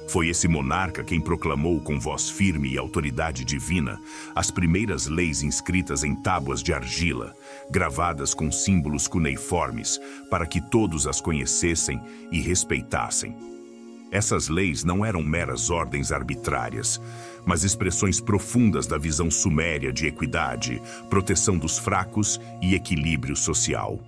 Foi esse monarca quem proclamou com voz firme e autoridade divina as primeiras leis inscritas em tábuas de argila, gravadas com símbolos cuneiformes, para que todos as conhecessem e respeitassem. Essas leis não eram meras ordens arbitrárias, mas expressões profundas da visão suméria de equidade, proteção dos fracos e equilíbrio social.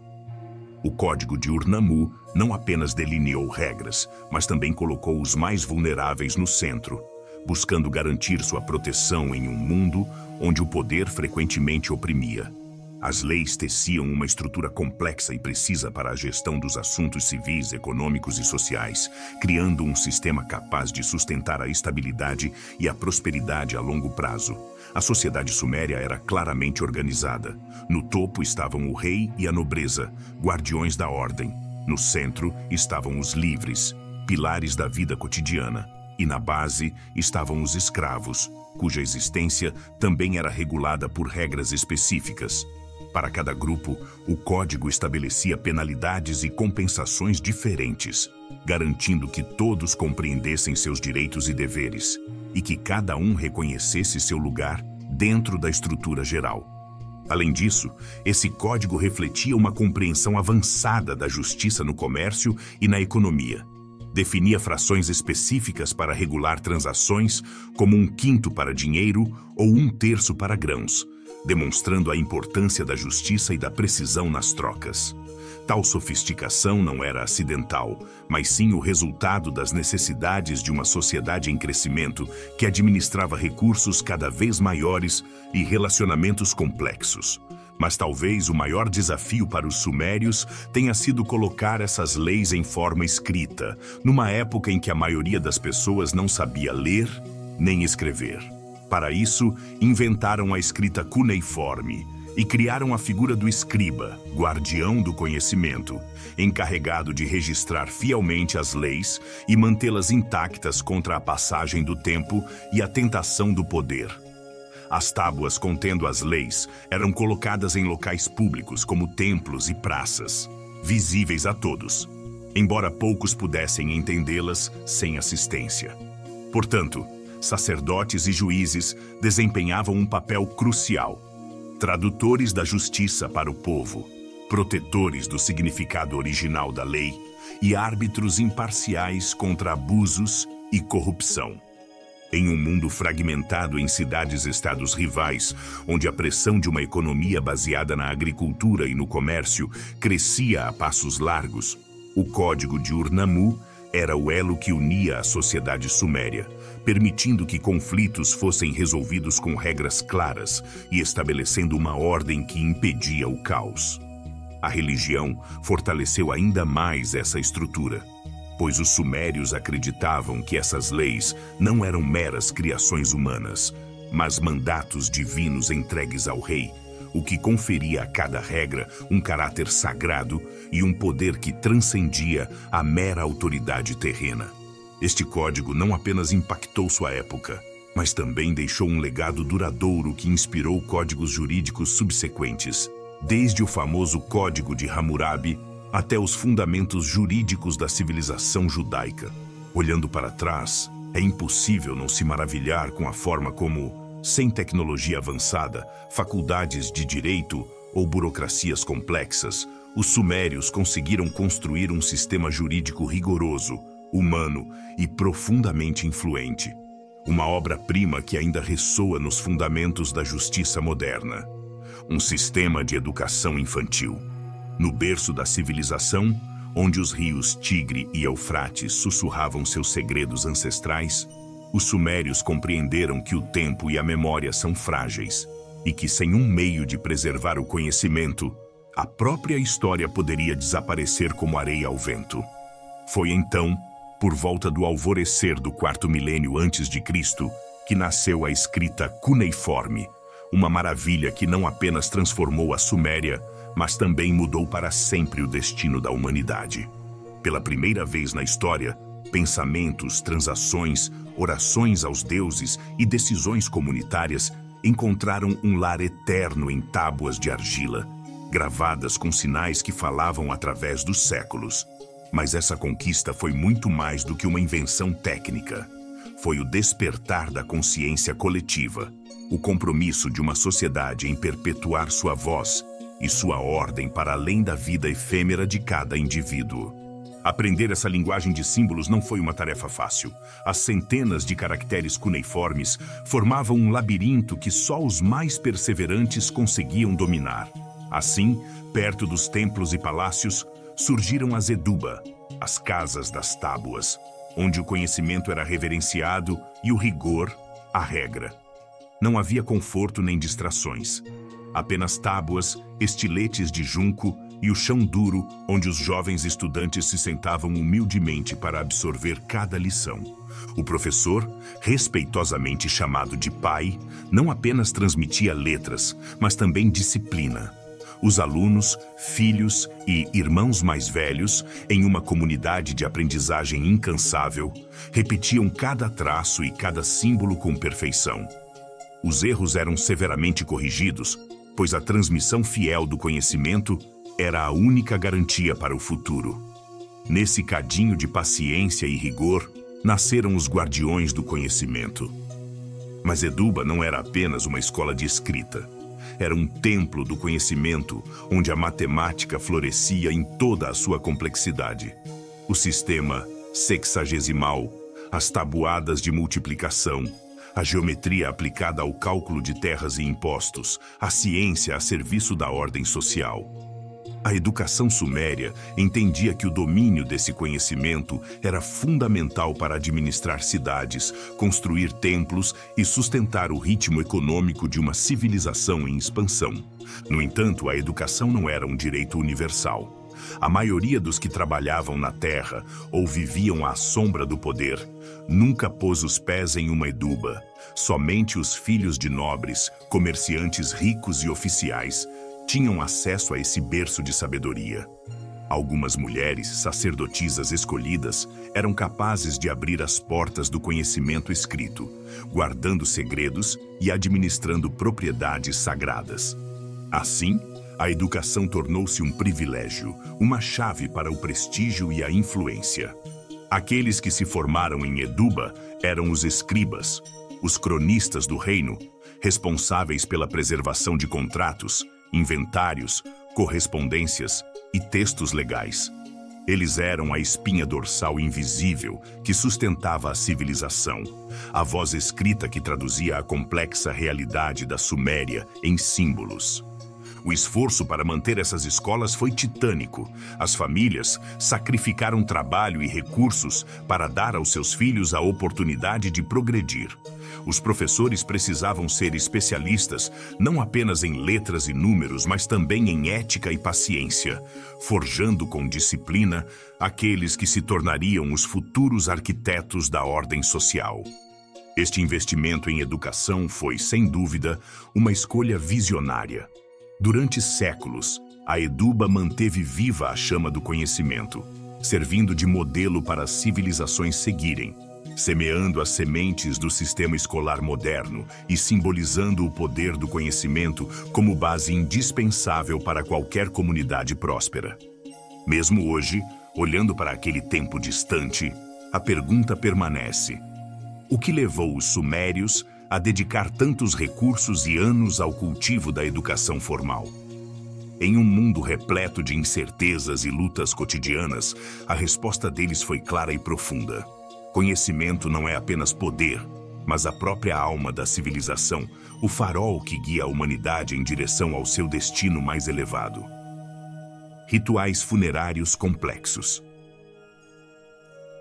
O Código de Ur-Nammu não apenas delineou regras, mas também colocou os mais vulneráveis no centro, buscando garantir sua proteção em um mundo onde o poder frequentemente oprimia. As leis teciam uma estrutura complexa e precisa para a gestão dos assuntos civis, econômicos e sociais, criando um sistema capaz de sustentar a estabilidade e a prosperidade a longo prazo. A sociedade suméria era claramente organizada. No topo estavam o rei e a nobreza, guardiões da ordem. No centro estavam os livres, pilares da vida cotidiana. E na base estavam os escravos, cuja existência também era regulada por regras específicas. Para cada grupo, o código estabelecia penalidades e compensações diferentes, garantindo que todos compreendessem seus direitos e deveres, e que cada um reconhecesse seu lugar dentro da estrutura geral. Além disso, esse código refletia uma compreensão avançada da justiça no comércio e na economia. Definia frações específicas para regular transações, como 1/5 para dinheiro ou 1/3 para grãos, demonstrando a importância da justiça e da precisão nas trocas. Tal sofisticação não era acidental, mas sim o resultado das necessidades de uma sociedade em crescimento que administrava recursos cada vez maiores e relacionamentos complexos. Mas talvez o maior desafio para os sumérios tenha sido colocar essas leis em forma escrita, numa época em que a maioria das pessoas não sabia ler nem escrever. Para isso, inventaram a escrita cuneiforme e criaram a figura do escriba, guardião do conhecimento, encarregado de registrar fielmente as leis e mantê-las intactas contra a passagem do tempo e a tentação do poder. As tábuas contendo as leis eram colocadas em locais públicos como templos e praças, visíveis a todos, embora poucos pudessem entendê-las sem assistência. Portanto, sacerdotes e juízes desempenhavam um papel crucial, tradutores da justiça para o povo, protetores do significado original da lei e árbitros imparciais contra abusos e corrupção. Em um mundo fragmentado em cidades-estados rivais, onde a pressão de uma economia baseada na agricultura e no comércio crescia a passos largos, o Código de Ur-Nammu era o elo que unia a sociedade suméria, permitindo que conflitos fossem resolvidos com regras claras e estabelecendo uma ordem que impedia o caos. A religião fortaleceu ainda mais essa estrutura, pois os sumérios acreditavam que essas leis não eram meras criações humanas, mas mandatos divinos entregues ao rei, o que conferia a cada regra um caráter sagrado e um poder que transcendia a mera autoridade terrena. Este código não apenas impactou sua época, mas também deixou um legado duradouro que inspirou códigos jurídicos subsequentes, desde o famoso Código de Hammurabi até os fundamentos jurídicos da civilização judaica. Olhando para trás, é impossível não se maravilhar com a forma como, sem tecnologia avançada, faculdades de direito ou burocracias complexas, os sumérios conseguiram construir um sistema jurídico rigoroso, humano e profundamente influente. Uma obra-prima que ainda ressoa nos fundamentos da justiça moderna. Um sistema de educação infantil. No berço da civilização, onde os rios Tigre e Eufrates sussurravam seus segredos ancestrais, os sumérios compreenderam que o tempo e a memória são frágeis e que, sem um meio de preservar o conhecimento, a própria história poderia desaparecer como areia ao vento. Foi então, por volta do alvorecer do 4º milênio antes de Cristo, que nasceu a escrita cuneiforme, uma maravilha que não apenas transformou a Suméria, mas também mudou para sempre o destino da humanidade. Pela primeira vez na história, pensamentos, transações, orações aos deuses e decisões comunitárias encontraram um lar eterno em tábuas de argila, gravadas com sinais que falavam através dos séculos. Mas essa conquista foi muito mais do que uma invenção técnica. Foi o despertar da consciência coletiva, o compromisso de uma sociedade em perpetuar sua voz e sua ordem para além da vida efêmera de cada indivíduo. Aprender essa linguagem de símbolos não foi uma tarefa fácil. As centenas de caracteres cuneiformes formavam um labirinto que só os mais perseverantes conseguiam dominar. Assim, perto dos templos e palácios, surgiram as Eduba, as casas das tábuas, onde o conhecimento era reverenciado e o rigor, a regra. Não havia conforto nem distrações. Apenas tábuas, estiletes de junco e o chão duro onde os jovens estudantes se sentavam humildemente para absorver cada lição. O professor, respeitosamente chamado de pai, não apenas transmitia letras, mas também disciplina. Os alunos, filhos e irmãos mais velhos, em uma comunidade de aprendizagem incansável, repetiam cada traço e cada símbolo com perfeição. Os erros eram severamente corrigidos, pois a transmissão fiel do conhecimento era a única garantia para o futuro. Nesse cadinho de paciência e rigor, nasceram os guardiões do conhecimento. Mas Eduba não era apenas uma escola de escrita. Era um templo do conhecimento, onde a matemática florescia em toda a sua complexidade. O sistema sexagesimal, as tabuadas de multiplicação, a geometria aplicada ao cálculo de terras e impostos, a ciência a serviço da ordem social. A educação suméria entendia que o domínio desse conhecimento era fundamental para administrar cidades, construir templos e sustentar o ritmo econômico de uma civilização em expansão. No entanto, a educação não era um direito universal. A maioria dos que trabalhavam na terra ou viviam à sombra do poder nunca pôs os pés em uma Eduba. Somente os filhos de nobres, comerciantes ricos e oficiais tinham acesso a esse berço de sabedoria. Algumas mulheres, sacerdotisas escolhidas, eram capazes de abrir as portas do conhecimento escrito, guardando segredos e administrando propriedades sagradas. Assim, a educação tornou-se um privilégio, uma chave para o prestígio e a influência. Aqueles que se formaram em Eduba eram os escribas, os cronistas do reino, responsáveis pela preservação de contratos, inventários, correspondências e textos legais. Eles eram a espinha dorsal invisível que sustentava a civilização, a voz escrita que traduzia a complexa realidade da Suméria em símbolos. O esforço para manter essas escolas foi titânico. As famílias sacrificaram trabalho e recursos para dar aos seus filhos a oportunidade de progredir. Os professores precisavam ser especialistas não apenas em letras e números, mas também em ética e paciência, forjando com disciplina aqueles que se tornariam os futuros arquitetos da ordem social. Este investimento em educação foi, sem dúvida, uma escolha visionária. Durante séculos, a Eduba manteve viva a chama do conhecimento, servindo de modelo para as civilizações seguirem, semeando as sementes do sistema escolar moderno e simbolizando o poder do conhecimento como base indispensável para qualquer comunidade próspera. Mesmo hoje, olhando para aquele tempo distante, a pergunta permanece: o que levou os sumérios a dedicar tantos recursos e anos ao cultivo da educação formal? Em um mundo repleto de incertezas e lutas cotidianas, a resposta deles foi clara e profunda. Conhecimento não é apenas poder, mas a própria alma da civilização, o farol que guia a humanidade em direção ao seu destino mais elevado. Rituais funerários complexos.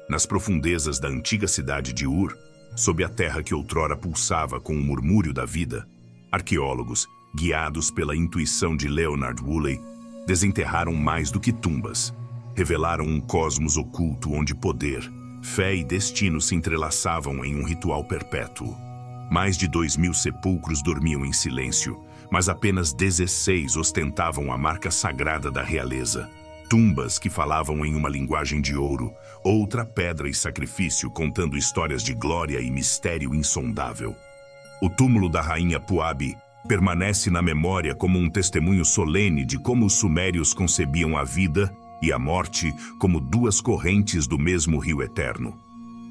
Nas profundezas da antiga cidade de Ur, sob a terra que outrora pulsava com o murmúrio da vida, arqueólogos, guiados pela intuição de Leonard Woolley, desenterraram mais do que tumbas. Revelaram um cosmos oculto onde poder, fé e destino se entrelaçavam em um ritual perpétuo. Mais de 2.000 sepulcros dormiam em silêncio, mas apenas 16 ostentavam a marca sagrada da realeza. tumbas que falavam em uma linguagem de ouro, outra pedra e sacrifício contando histórias de glória e mistério insondável. O túmulo da rainha Puabi permanece na memória como um testemunho solene de como os sumérios concebiam a vida e a morte como duas correntes do mesmo rio eterno.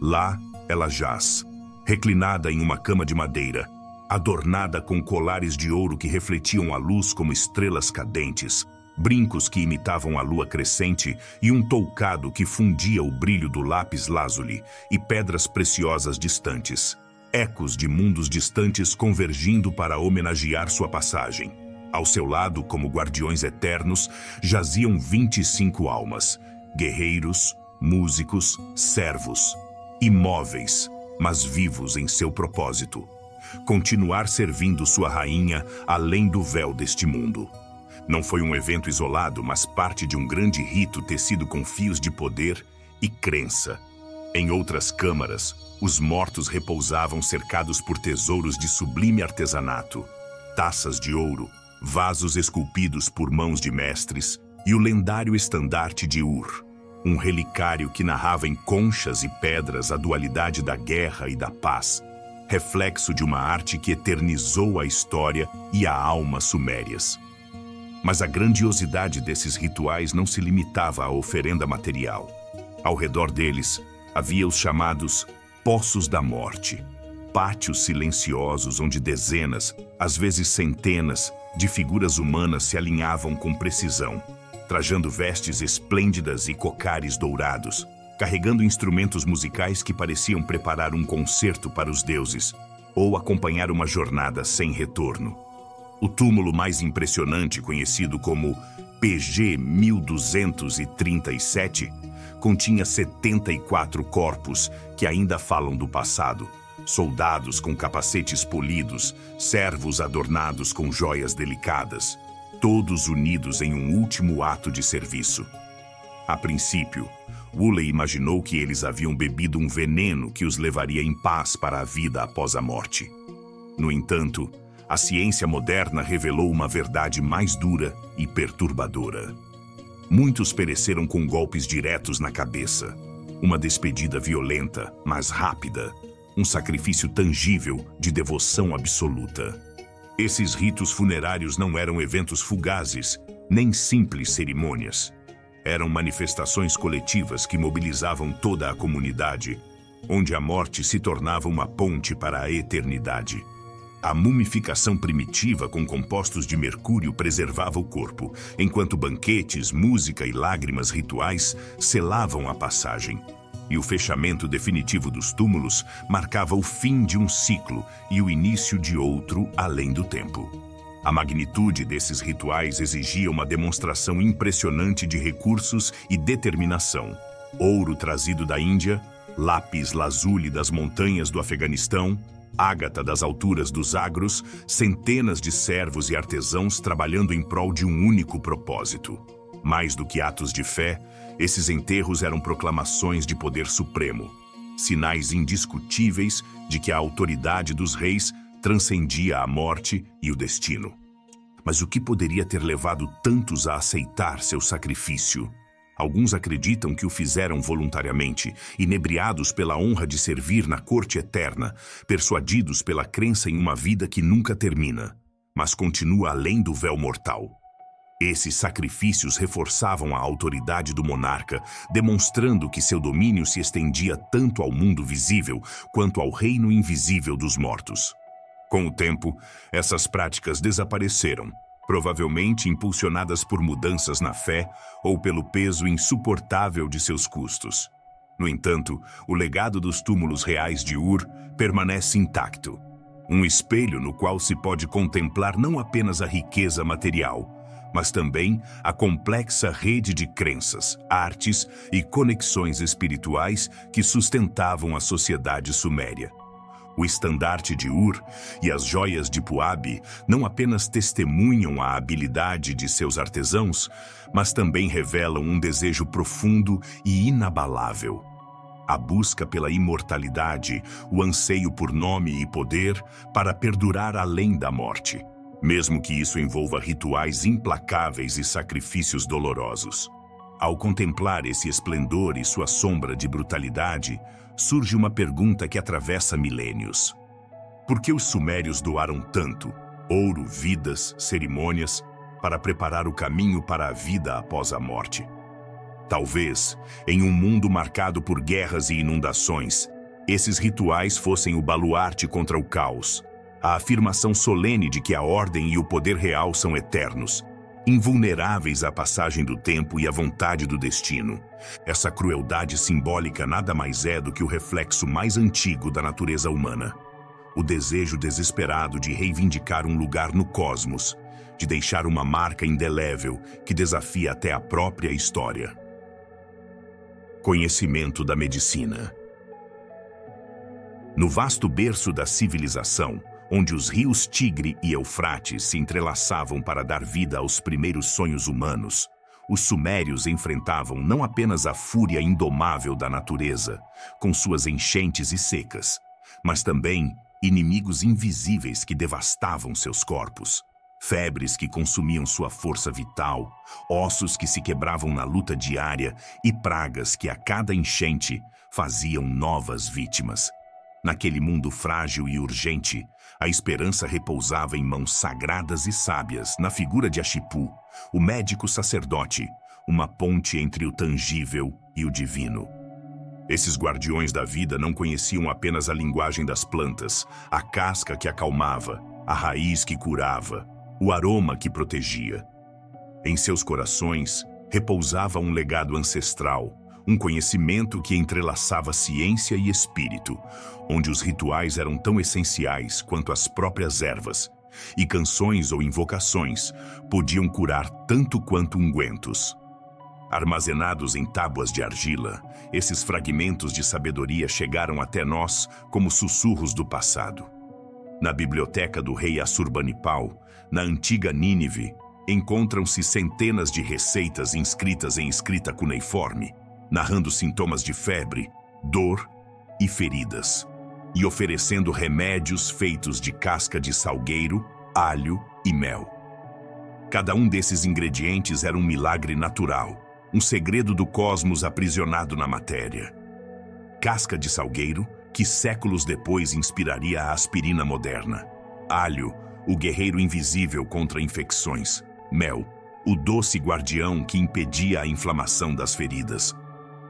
Lá ela jaz, reclinada em uma cama de madeira, adornada com colares de ouro que refletiam a luz como estrelas cadentes, brincos que imitavam a lua crescente e um toucado que fundia o brilho do lápis lazuli e pedras preciosas distantes, ecos de mundos distantes convergindo para homenagear sua passagem. Ao seu lado, como guardiões eternos, jaziam 25 almas, guerreiros, músicos, servos, imóveis, mas vivos em seu propósito. Continuar servindo sua rainha além do véu deste mundo. Não foi um evento isolado, mas parte de um grande rito tecido com fios de poder e crença. Em outras câmaras, os mortos repousavam cercados por tesouros de sublime artesanato, taças de ouro, vasos esculpidos por mãos de mestres e o lendário estandarte de Ur, um relicário que narrava em conchas e pedras a dualidade da guerra e da paz, reflexo de uma arte que eternizou a história e a alma sumérias. Mas a grandiosidade desses rituais não se limitava à oferenda material. Ao redor deles, havia os chamados Poços da Morte, pátios silenciosos onde dezenas, às vezes centenas, de figuras humanas se alinhavam com precisão, trajando vestes esplêndidas e cocares dourados, carregando instrumentos musicais que pareciam preparar um concerto para os deuses ou acompanhar uma jornada sem retorno. O túmulo mais impressionante, conhecido como PG 1237, continha 74 corpos que ainda falam do passado, soldados com capacetes polidos, servos adornados com joias delicadas, todos unidos em um último ato de serviço. A princípio, Woolley imaginou que eles haviam bebido um veneno que os levaria em paz para a vida após a morte. No entanto, a ciência moderna revelou uma verdade mais dura e perturbadora. Muitos pereceram com golpes diretos na cabeça, uma despedida violenta, mas rápida, um sacrifício tangível de devoção absoluta. Esses ritos funerários não eram eventos fugazes, nem simples cerimônias. Eram manifestações coletivas que mobilizavam toda a comunidade, onde a morte se tornava uma ponte para a eternidade. A mumificação primitiva com compostos de mercúrio preservava o corpo, enquanto banquetes, música e lágrimas rituais selavam a passagem. E o fechamento definitivo dos túmulos marcava o fim de um ciclo e o início de outro além do tempo. A magnitude desses rituais exigia uma demonstração impressionante de recursos e determinação. Ouro trazido da Índia, lápis lazuli das montanhas do Afeganistão, ágata das alturas dos Agros, centenas de servos e artesãos trabalhando em prol de um único propósito. Mais do que atos de fé, esses enterros eram proclamações de poder supremo, sinais indiscutíveis de que a autoridade dos reis transcendia a morte e o destino. Mas o que poderia ter levado tantos a aceitar seu sacrifício? Alguns acreditam que o fizeram voluntariamente, inebriados pela honra de servir na corte eterna, persuadidos pela crença em uma vida que nunca termina, mas continua além do véu mortal. Esses sacrifícios reforçavam a autoridade do monarca, demonstrando que seu domínio se estendia tanto ao mundo visível quanto ao reino invisível dos mortos. Com o tempo, essas práticas desapareceram, provavelmente impulsionadas por mudanças na fé ou pelo peso insuportável de seus custos. No entanto, o legado dos túmulos reais de Ur permanece intacto. Um espelho no qual se pode contemplar não apenas a riqueza material, mas também a complexa rede de crenças, artes e conexões espirituais que sustentavam a sociedade suméria. O estandarte de Ur e as joias de Puabi não apenas testemunham a habilidade de seus artesãos, mas também revelam um desejo profundo e inabalável. A busca pela imortalidade, o anseio por nome e poder para perdurar além da morte, mesmo que isso envolva rituais implacáveis e sacrifícios dolorosos. Ao contemplar esse esplendor e sua sombra de brutalidade, surge uma pergunta que atravessa milênios. Por que os sumérios doaram tanto, ouro, vidas, cerimônias, para preparar o caminho para a vida após a morte? Talvez, em um mundo marcado por guerras e inundações, esses rituais fossem o baluarte contra o caos, a afirmação solene de que a ordem e o poder real são eternos, invulneráveis à passagem do tempo e à vontade do destino. Essa crueldade simbólica nada mais é do que o reflexo mais antigo da natureza humana. O desejo desesperado de reivindicar um lugar no cosmos, de deixar uma marca indelével que desafia até a própria história. Conhecimento da medicina. No vasto berço da civilização, onde os rios Tigre e Eufrates se entrelaçavam para dar vida aos primeiros sonhos humanos, os sumérios enfrentavam não apenas a fúria indomável da natureza, com suas enchentes e secas, mas também inimigos invisíveis que devastavam seus corpos, febres que consumiam sua força vital, ossos que se quebravam na luta diária e pragas que a cada enchente faziam novas vítimas. Naquele mundo frágil e urgente, a esperança repousava em mãos sagradas e sábias, na figura de Ashipu, o médico sacerdote, uma ponte entre o tangível e o divino. Esses guardiões da vida não conheciam apenas a linguagem das plantas, a casca que acalmava, a raiz que curava, o aroma que protegia. Em seus corações repousava um legado ancestral, um conhecimento que entrelaçava ciência e espírito, onde os rituais eram tão essenciais quanto as próprias ervas, e canções ou invocações podiam curar tanto quanto ungüentos. Armazenados em tábuas de argila, esses fragmentos de sabedoria chegaram até nós como sussurros do passado. Na biblioteca do rei Assurbanipal, na antiga Nínive, encontram-se centenas de receitas inscritas em escrita cuneiforme, narrando sintomas de febre, dor e feridas, e oferecendo remédios feitos de casca de salgueiro, alho e mel. Cada um desses ingredientes era um milagre natural, um segredo do cosmos aprisionado na matéria. Casca de salgueiro, que séculos depois inspiraria a aspirina moderna. Alho, o guerreiro invisível contra infecções. Mel, o doce guardião que impedia a inflamação das feridas.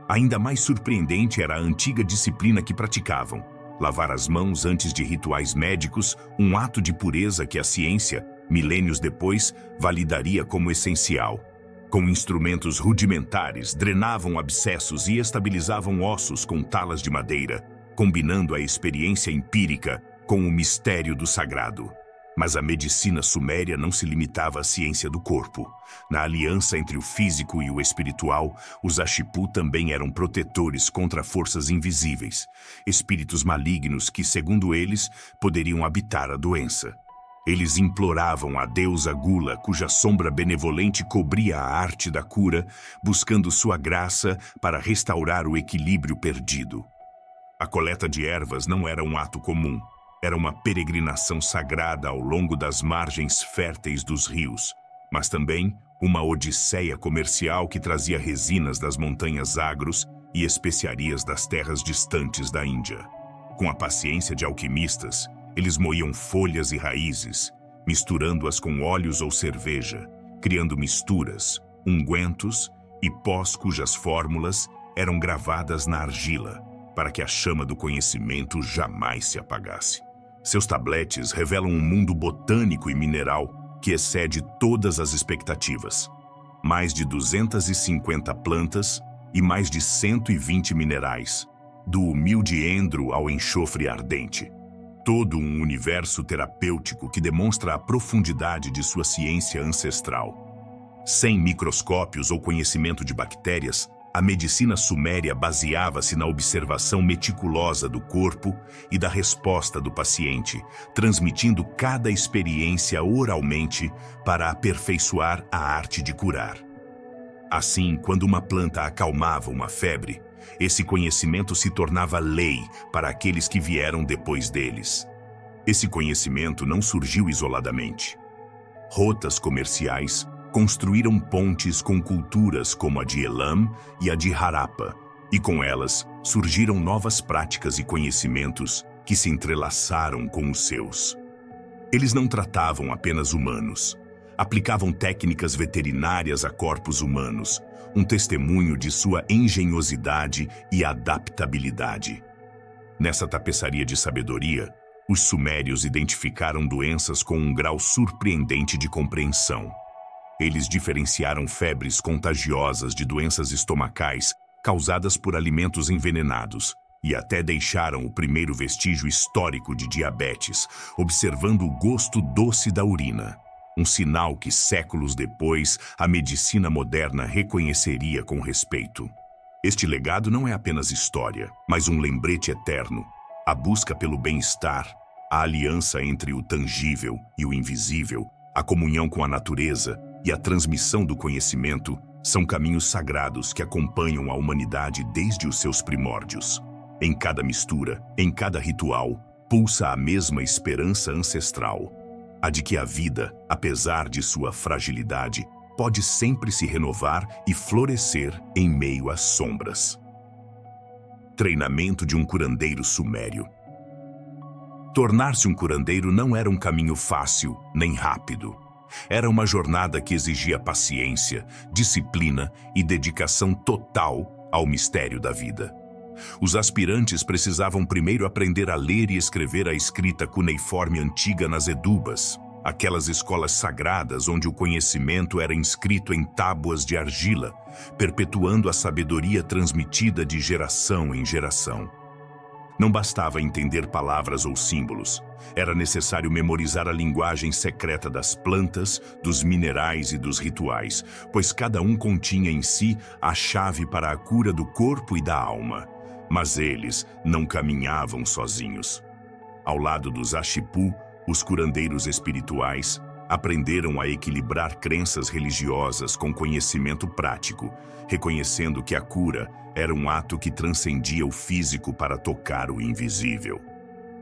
Ainda mais surpreendente era a antiga disciplina que praticavam: lavar as mãos antes de rituais médicos, um ato de pureza que a ciência, milênios depois, validaria como essencial. Com instrumentos rudimentares, drenavam abscessos e estabilizavam ossos com talas de madeira, combinando a experiência empírica com o mistério do sagrado. Mas a medicina suméria não se limitava à ciência do corpo. Na aliança entre o físico e o espiritual, os Ashipu também eram protetores contra forças invisíveis, espíritos malignos que, segundo eles, poderiam habitar a doença. Eles imploravam a deusa Gula, cuja sombra benevolente cobria a arte da cura, buscando sua graça para restaurar o equilíbrio perdido. A coleta de ervas não era um ato comum. Era uma peregrinação sagrada ao longo das margens férteis dos rios, mas também uma odisseia comercial que trazia resinas das montanhas Agros e especiarias das terras distantes da Índia. Com a paciência de alquimistas, eles moíam folhas e raízes, misturando-as com óleos ou cerveja, criando misturas, ungüentos e pós cujas fórmulas eram gravadas na argila, para que a chama do conhecimento jamais se apagasse. Seus tabletes revelam um mundo botânico e mineral que excede todas as expectativas. Mais de 250 plantas e mais de 120 minerais, do humilde endro ao enxofre ardente. Todo um universo terapêutico que demonstra a profundidade de sua ciência ancestral. Sem microscópios ou conhecimento de bactérias, a medicina suméria baseava-se na observação meticulosa do corpo e da resposta do paciente, transmitindo cada experiência oralmente para aperfeiçoar a arte de curar. Assim, quando uma planta acalmava uma febre, esse conhecimento se tornava lei para aqueles que vieram depois deles. Esse conhecimento não surgiu isoladamente. Rotas comerciais, construíram pontes com culturas como a de Elam e a de Harappa, e com elas surgiram novas práticas e conhecimentos que se entrelaçaram com os seus. Eles não tratavam apenas humanos. Aplicavam técnicas veterinárias a corpos humanos, um testemunho de sua engenhosidade e adaptabilidade. Nessa tapeçaria de sabedoria, os sumérios identificaram doenças com um grau surpreendente de compreensão. Eles diferenciaram febres contagiosas de doenças estomacais causadas por alimentos envenenados e até deixaram o primeiro vestígio histórico de diabetes, observando o gosto doce da urina. Um sinal que séculos depois a medicina moderna reconheceria com respeito. Este legado não é apenas história, mas um lembrete eterno. A busca pelo bem-estar, a aliança entre o tangível e o invisível, a comunhão com a natureza e a transmissão do conhecimento são caminhos sagrados que acompanham a humanidade desde os seus primórdios. Em cada mistura, em cada ritual, pulsa a mesma esperança ancestral. A de que a vida, apesar de sua fragilidade, pode sempre se renovar e florescer em meio às sombras. Treinamento de um curandeiro sumério. Tornar-se um curandeiro não era um caminho fácil nem rápido. Era uma jornada que exigia paciência, disciplina e dedicação total ao mistério da vida. Os aspirantes precisavam primeiro aprender a ler e escrever a escrita cuneiforme antiga nas edubas, aquelas escolas sagradas onde o conhecimento era inscrito em tábuas de argila, perpetuando a sabedoria transmitida de geração em geração. Não bastava entender palavras ou símbolos. Era necessário memorizar a linguagem secreta das plantas, dos minerais e dos rituais, pois cada um continha em si a chave para a cura do corpo e da alma. Mas eles não caminhavam sozinhos. Ao lado dos Ashipu, os curandeiros espirituais, aprenderam a equilibrar crenças religiosas com conhecimento prático, reconhecendo que a cura era um ato que transcendia o físico para tocar o invisível.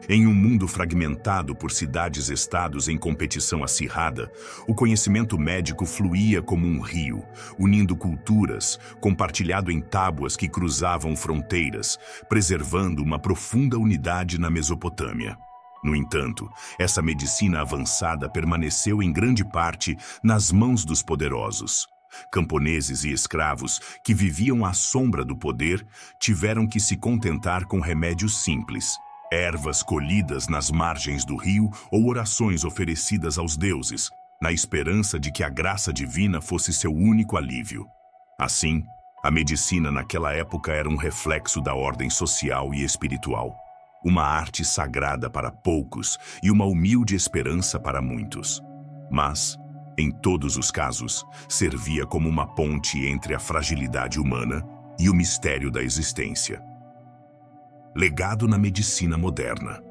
Em um mundo fragmentado por cidades-estados em competição acirrada, o conhecimento médico fluía como um rio, unindo culturas, compartilhado em tábuas que cruzavam fronteiras, preservando uma profunda unidade na Mesopotâmia. No entanto, essa medicina avançada permaneceu em grande parte nas mãos dos poderosos. Camponeses e escravos que viviam à sombra do poder tiveram que se contentar com remédios simples, ervas colhidas nas margens do rio ou orações oferecidas aos deuses, na esperança de que a graça divina fosse seu único alívio. Assim, a medicina naquela época era um reflexo da ordem social e espiritual, uma arte sagrada para poucos e uma humilde esperança para muitos. Mas, em todos os casos, servia como uma ponte entre a fragilidade humana e o mistério da existência. Legado na medicina moderna.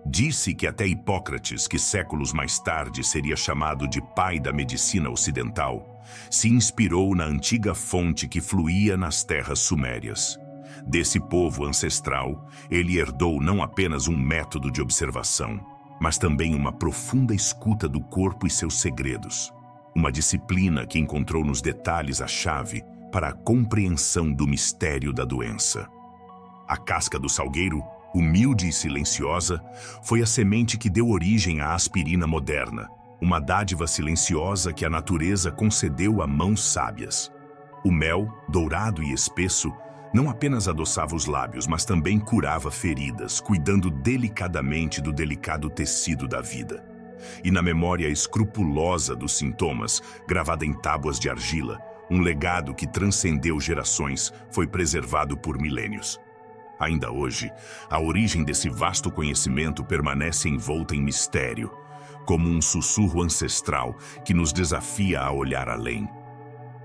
Disse que até Hipócrates, que séculos mais tarde seria chamado de pai da medicina ocidental, se inspirou na antiga fonte que fluía nas terras sumérias. Desse povo ancestral, ele herdou não apenas um método de observação, mas também uma profunda escuta do corpo e seus segredos. Uma disciplina que encontrou nos detalhes a chave para a compreensão do mistério da doença. A casca do salgueiro, humilde e silenciosa, foi a semente que deu origem à aspirina moderna, uma dádiva silenciosa que a natureza concedeu a mãos sábias. O mel, dourado e espesso, não apenas adoçava os lábios, mas também curava feridas, cuidando delicadamente do delicado tecido da vida. E na memória escrupulosa dos sintomas, gravada em tábuas de argila, um legado que transcendeu gerações, foi preservado por milênios. Ainda hoje, a origem desse vasto conhecimento permanece envolta em mistério, como um sussurro ancestral que nos desafia a olhar além.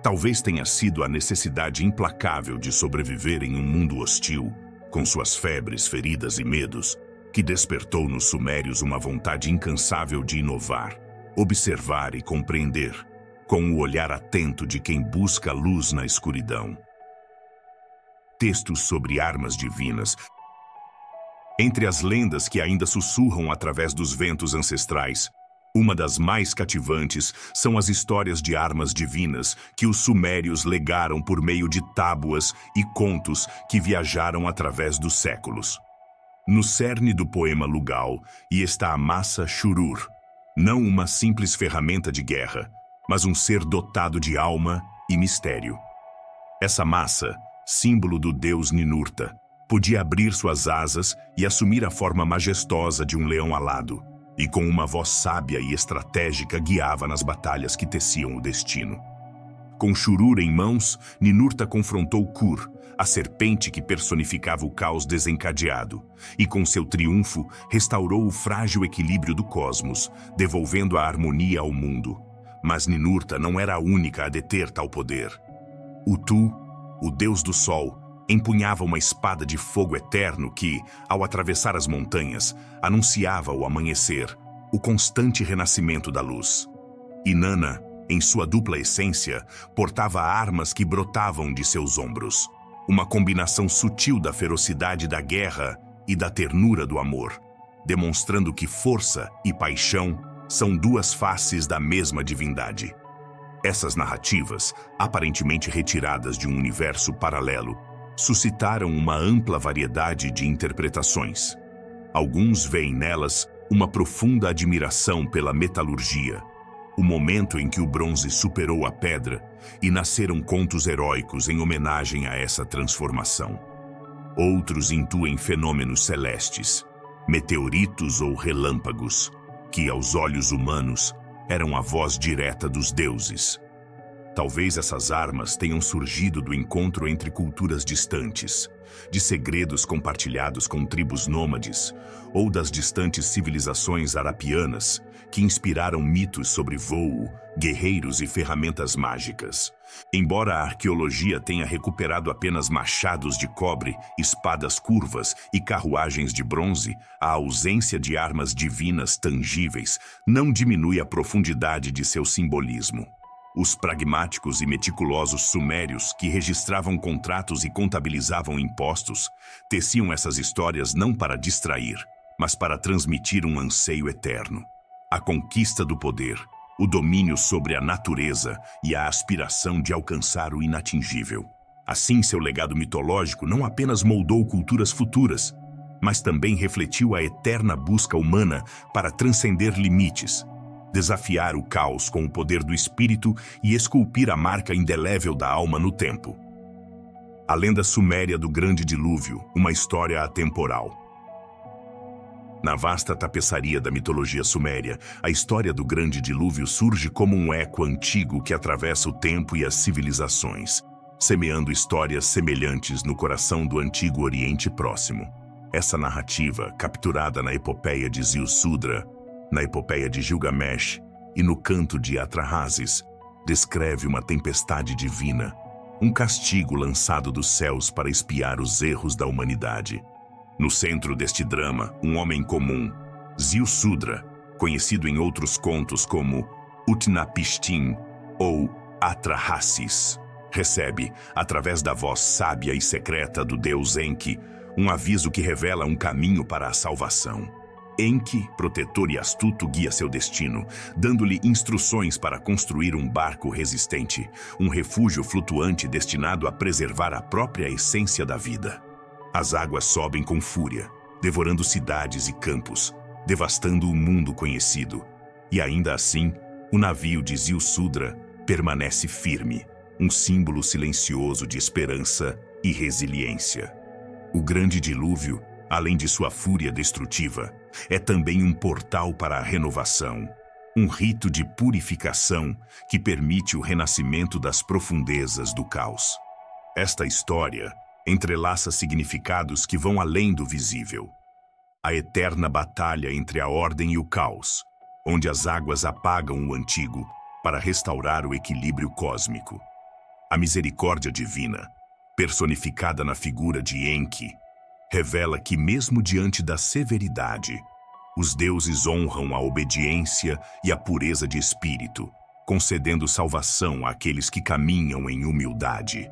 Talvez tenha sido a necessidade implacável de sobreviver em um mundo hostil, com suas febres, feridas e medos, que despertou nos sumérios uma vontade incansável de inovar, observar e compreender, com o olhar atento de quem busca luz na escuridão. Textos sobre armas divinas. Entre as lendas que ainda sussurram através dos ventos ancestrais, Uma das mais cativantes são as histórias de armas divinas que os sumérios legaram por meio de tábuas e contos que viajaram através dos séculos. No cerne do poema Lugal está a massa Shurur, não uma simples ferramenta de guerra, mas um ser dotado de alma e mistério. Essa massa, símbolo do deus Ninurta, podia abrir suas asas e assumir a forma majestosa de um leão alado, e com uma voz sábia e estratégica guiava nas batalhas que teciam o destino. Com Shurur em mãos, Ninurta confrontou Kur, a serpente que personificava o caos desencadeado, e com seu triunfo restaurou o frágil equilíbrio do cosmos, devolvendo a harmonia ao mundo. Mas Ninurta não era a única a deter tal poder. Utu, o deus do sol, empunhava uma espada de fogo eterno que, ao atravessar as montanhas, anunciava o amanhecer, o constante renascimento da luz. Inanna, em sua dupla essência, portava armas que brotavam de seus ombros, uma combinação sutil da ferocidade da guerra e da ternura do amor, demonstrando que força e paixão são duas faces da mesma divindade. Essas narrativas, aparentemente retiradas de um universo paralelo, suscitaram uma ampla variedade de interpretações. Alguns veem nelas uma profunda admiração pela metalurgia, o momento em que o bronze superou a pedra, e nasceram contos heróicos em homenagem a essa transformação. Outros intuem fenômenos celestes, meteoritos ou relâmpagos, que, aos olhos humanos, eram a voz direta dos deuses. Talvez essas armas tenham surgido do encontro entre culturas distantes, de segredos compartilhados com tribos nômades, ou das distantes civilizações arapianas, que inspiraram mitos sobre voo, guerreiros e ferramentas mágicas. Embora a arqueologia tenha recuperado apenas machados de cobre, espadas curvas e carruagens de bronze, a ausência de armas divinas tangíveis não diminui a profundidade de seu simbolismo. Os pragmáticos e meticulosos sumérios, que registravam contratos e contabilizavam impostos, teciam essas histórias não para distrair, mas para transmitir um anseio eterno. A conquista do poder, o domínio sobre a natureza e a aspiração de alcançar o inatingível. Assim, seu legado mitológico não apenas moldou culturas futuras, mas também refletiu a eterna busca humana para transcender limites, desafiar o caos com o poder do espírito e esculpir a marca indelével da alma no tempo. A lenda suméria do Grande Dilúvio, uma história atemporal. Na vasta tapeçaria da mitologia suméria, a história do Grande Dilúvio surge como um eco antigo que atravessa o tempo e as civilizações, semeando histórias semelhantes no coração do antigo Oriente Próximo. Essa narrativa, capturada na epopeia de Ziusudra, na epopeia de Gilgamesh e no canto de Atrahasis, descreve uma tempestade divina, um castigo lançado dos céus para espiar os erros da humanidade. No centro deste drama, um homem comum, Ziusudra, conhecido em outros contos como Utnapishtim ou Atrahasis, recebe, através da voz sábia e secreta do deus Enki, um aviso que revela um caminho para a salvação. Enki, protetor e astuto, guia seu destino, dando-lhe instruções para construir um barco resistente, um refúgio flutuante destinado a preservar a própria essência da vida. As águas sobem com fúria, devorando cidades e campos, devastando o mundo conhecido. E ainda assim, o navio de Ziusudra permanece firme, um símbolo silencioso de esperança e resiliência. O Grande Dilúvio, além de sua fúria destrutiva, é também um portal para a renovação, um rito de purificação que permite o renascimento das profundezas do caos. Esta história entrelaça significados que vão além do visível. A eterna batalha entre a ordem e o caos, onde as águas apagam o antigo para restaurar o equilíbrio cósmico. A misericórdia divina, personificada na figura de Enki, revela que mesmo diante da severidade, os deuses honram a obediência e a pureza de espírito, concedendo salvação àqueles que caminham em humildade.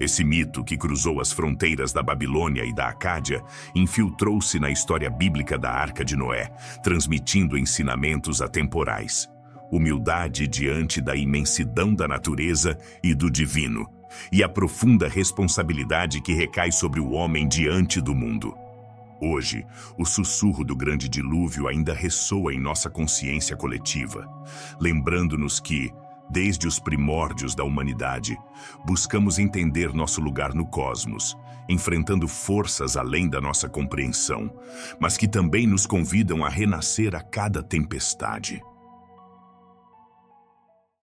Esse mito, que cruzou as fronteiras da Babilônia e da Acádia, infiltrou-se na história bíblica da Arca de Noé, transmitindo ensinamentos atemporais. Humildade diante da imensidão da natureza e do divino, e a profunda responsabilidade que recai sobre o homem diante do mundo. Hoje, o sussurro do grande dilúvio ainda ressoa em nossa consciência coletiva, lembrando-nos que, desde os primórdios da humanidade, buscamos entender nosso lugar no cosmos, enfrentando forças além da nossa compreensão, mas que também nos convidam a renascer a cada tempestade.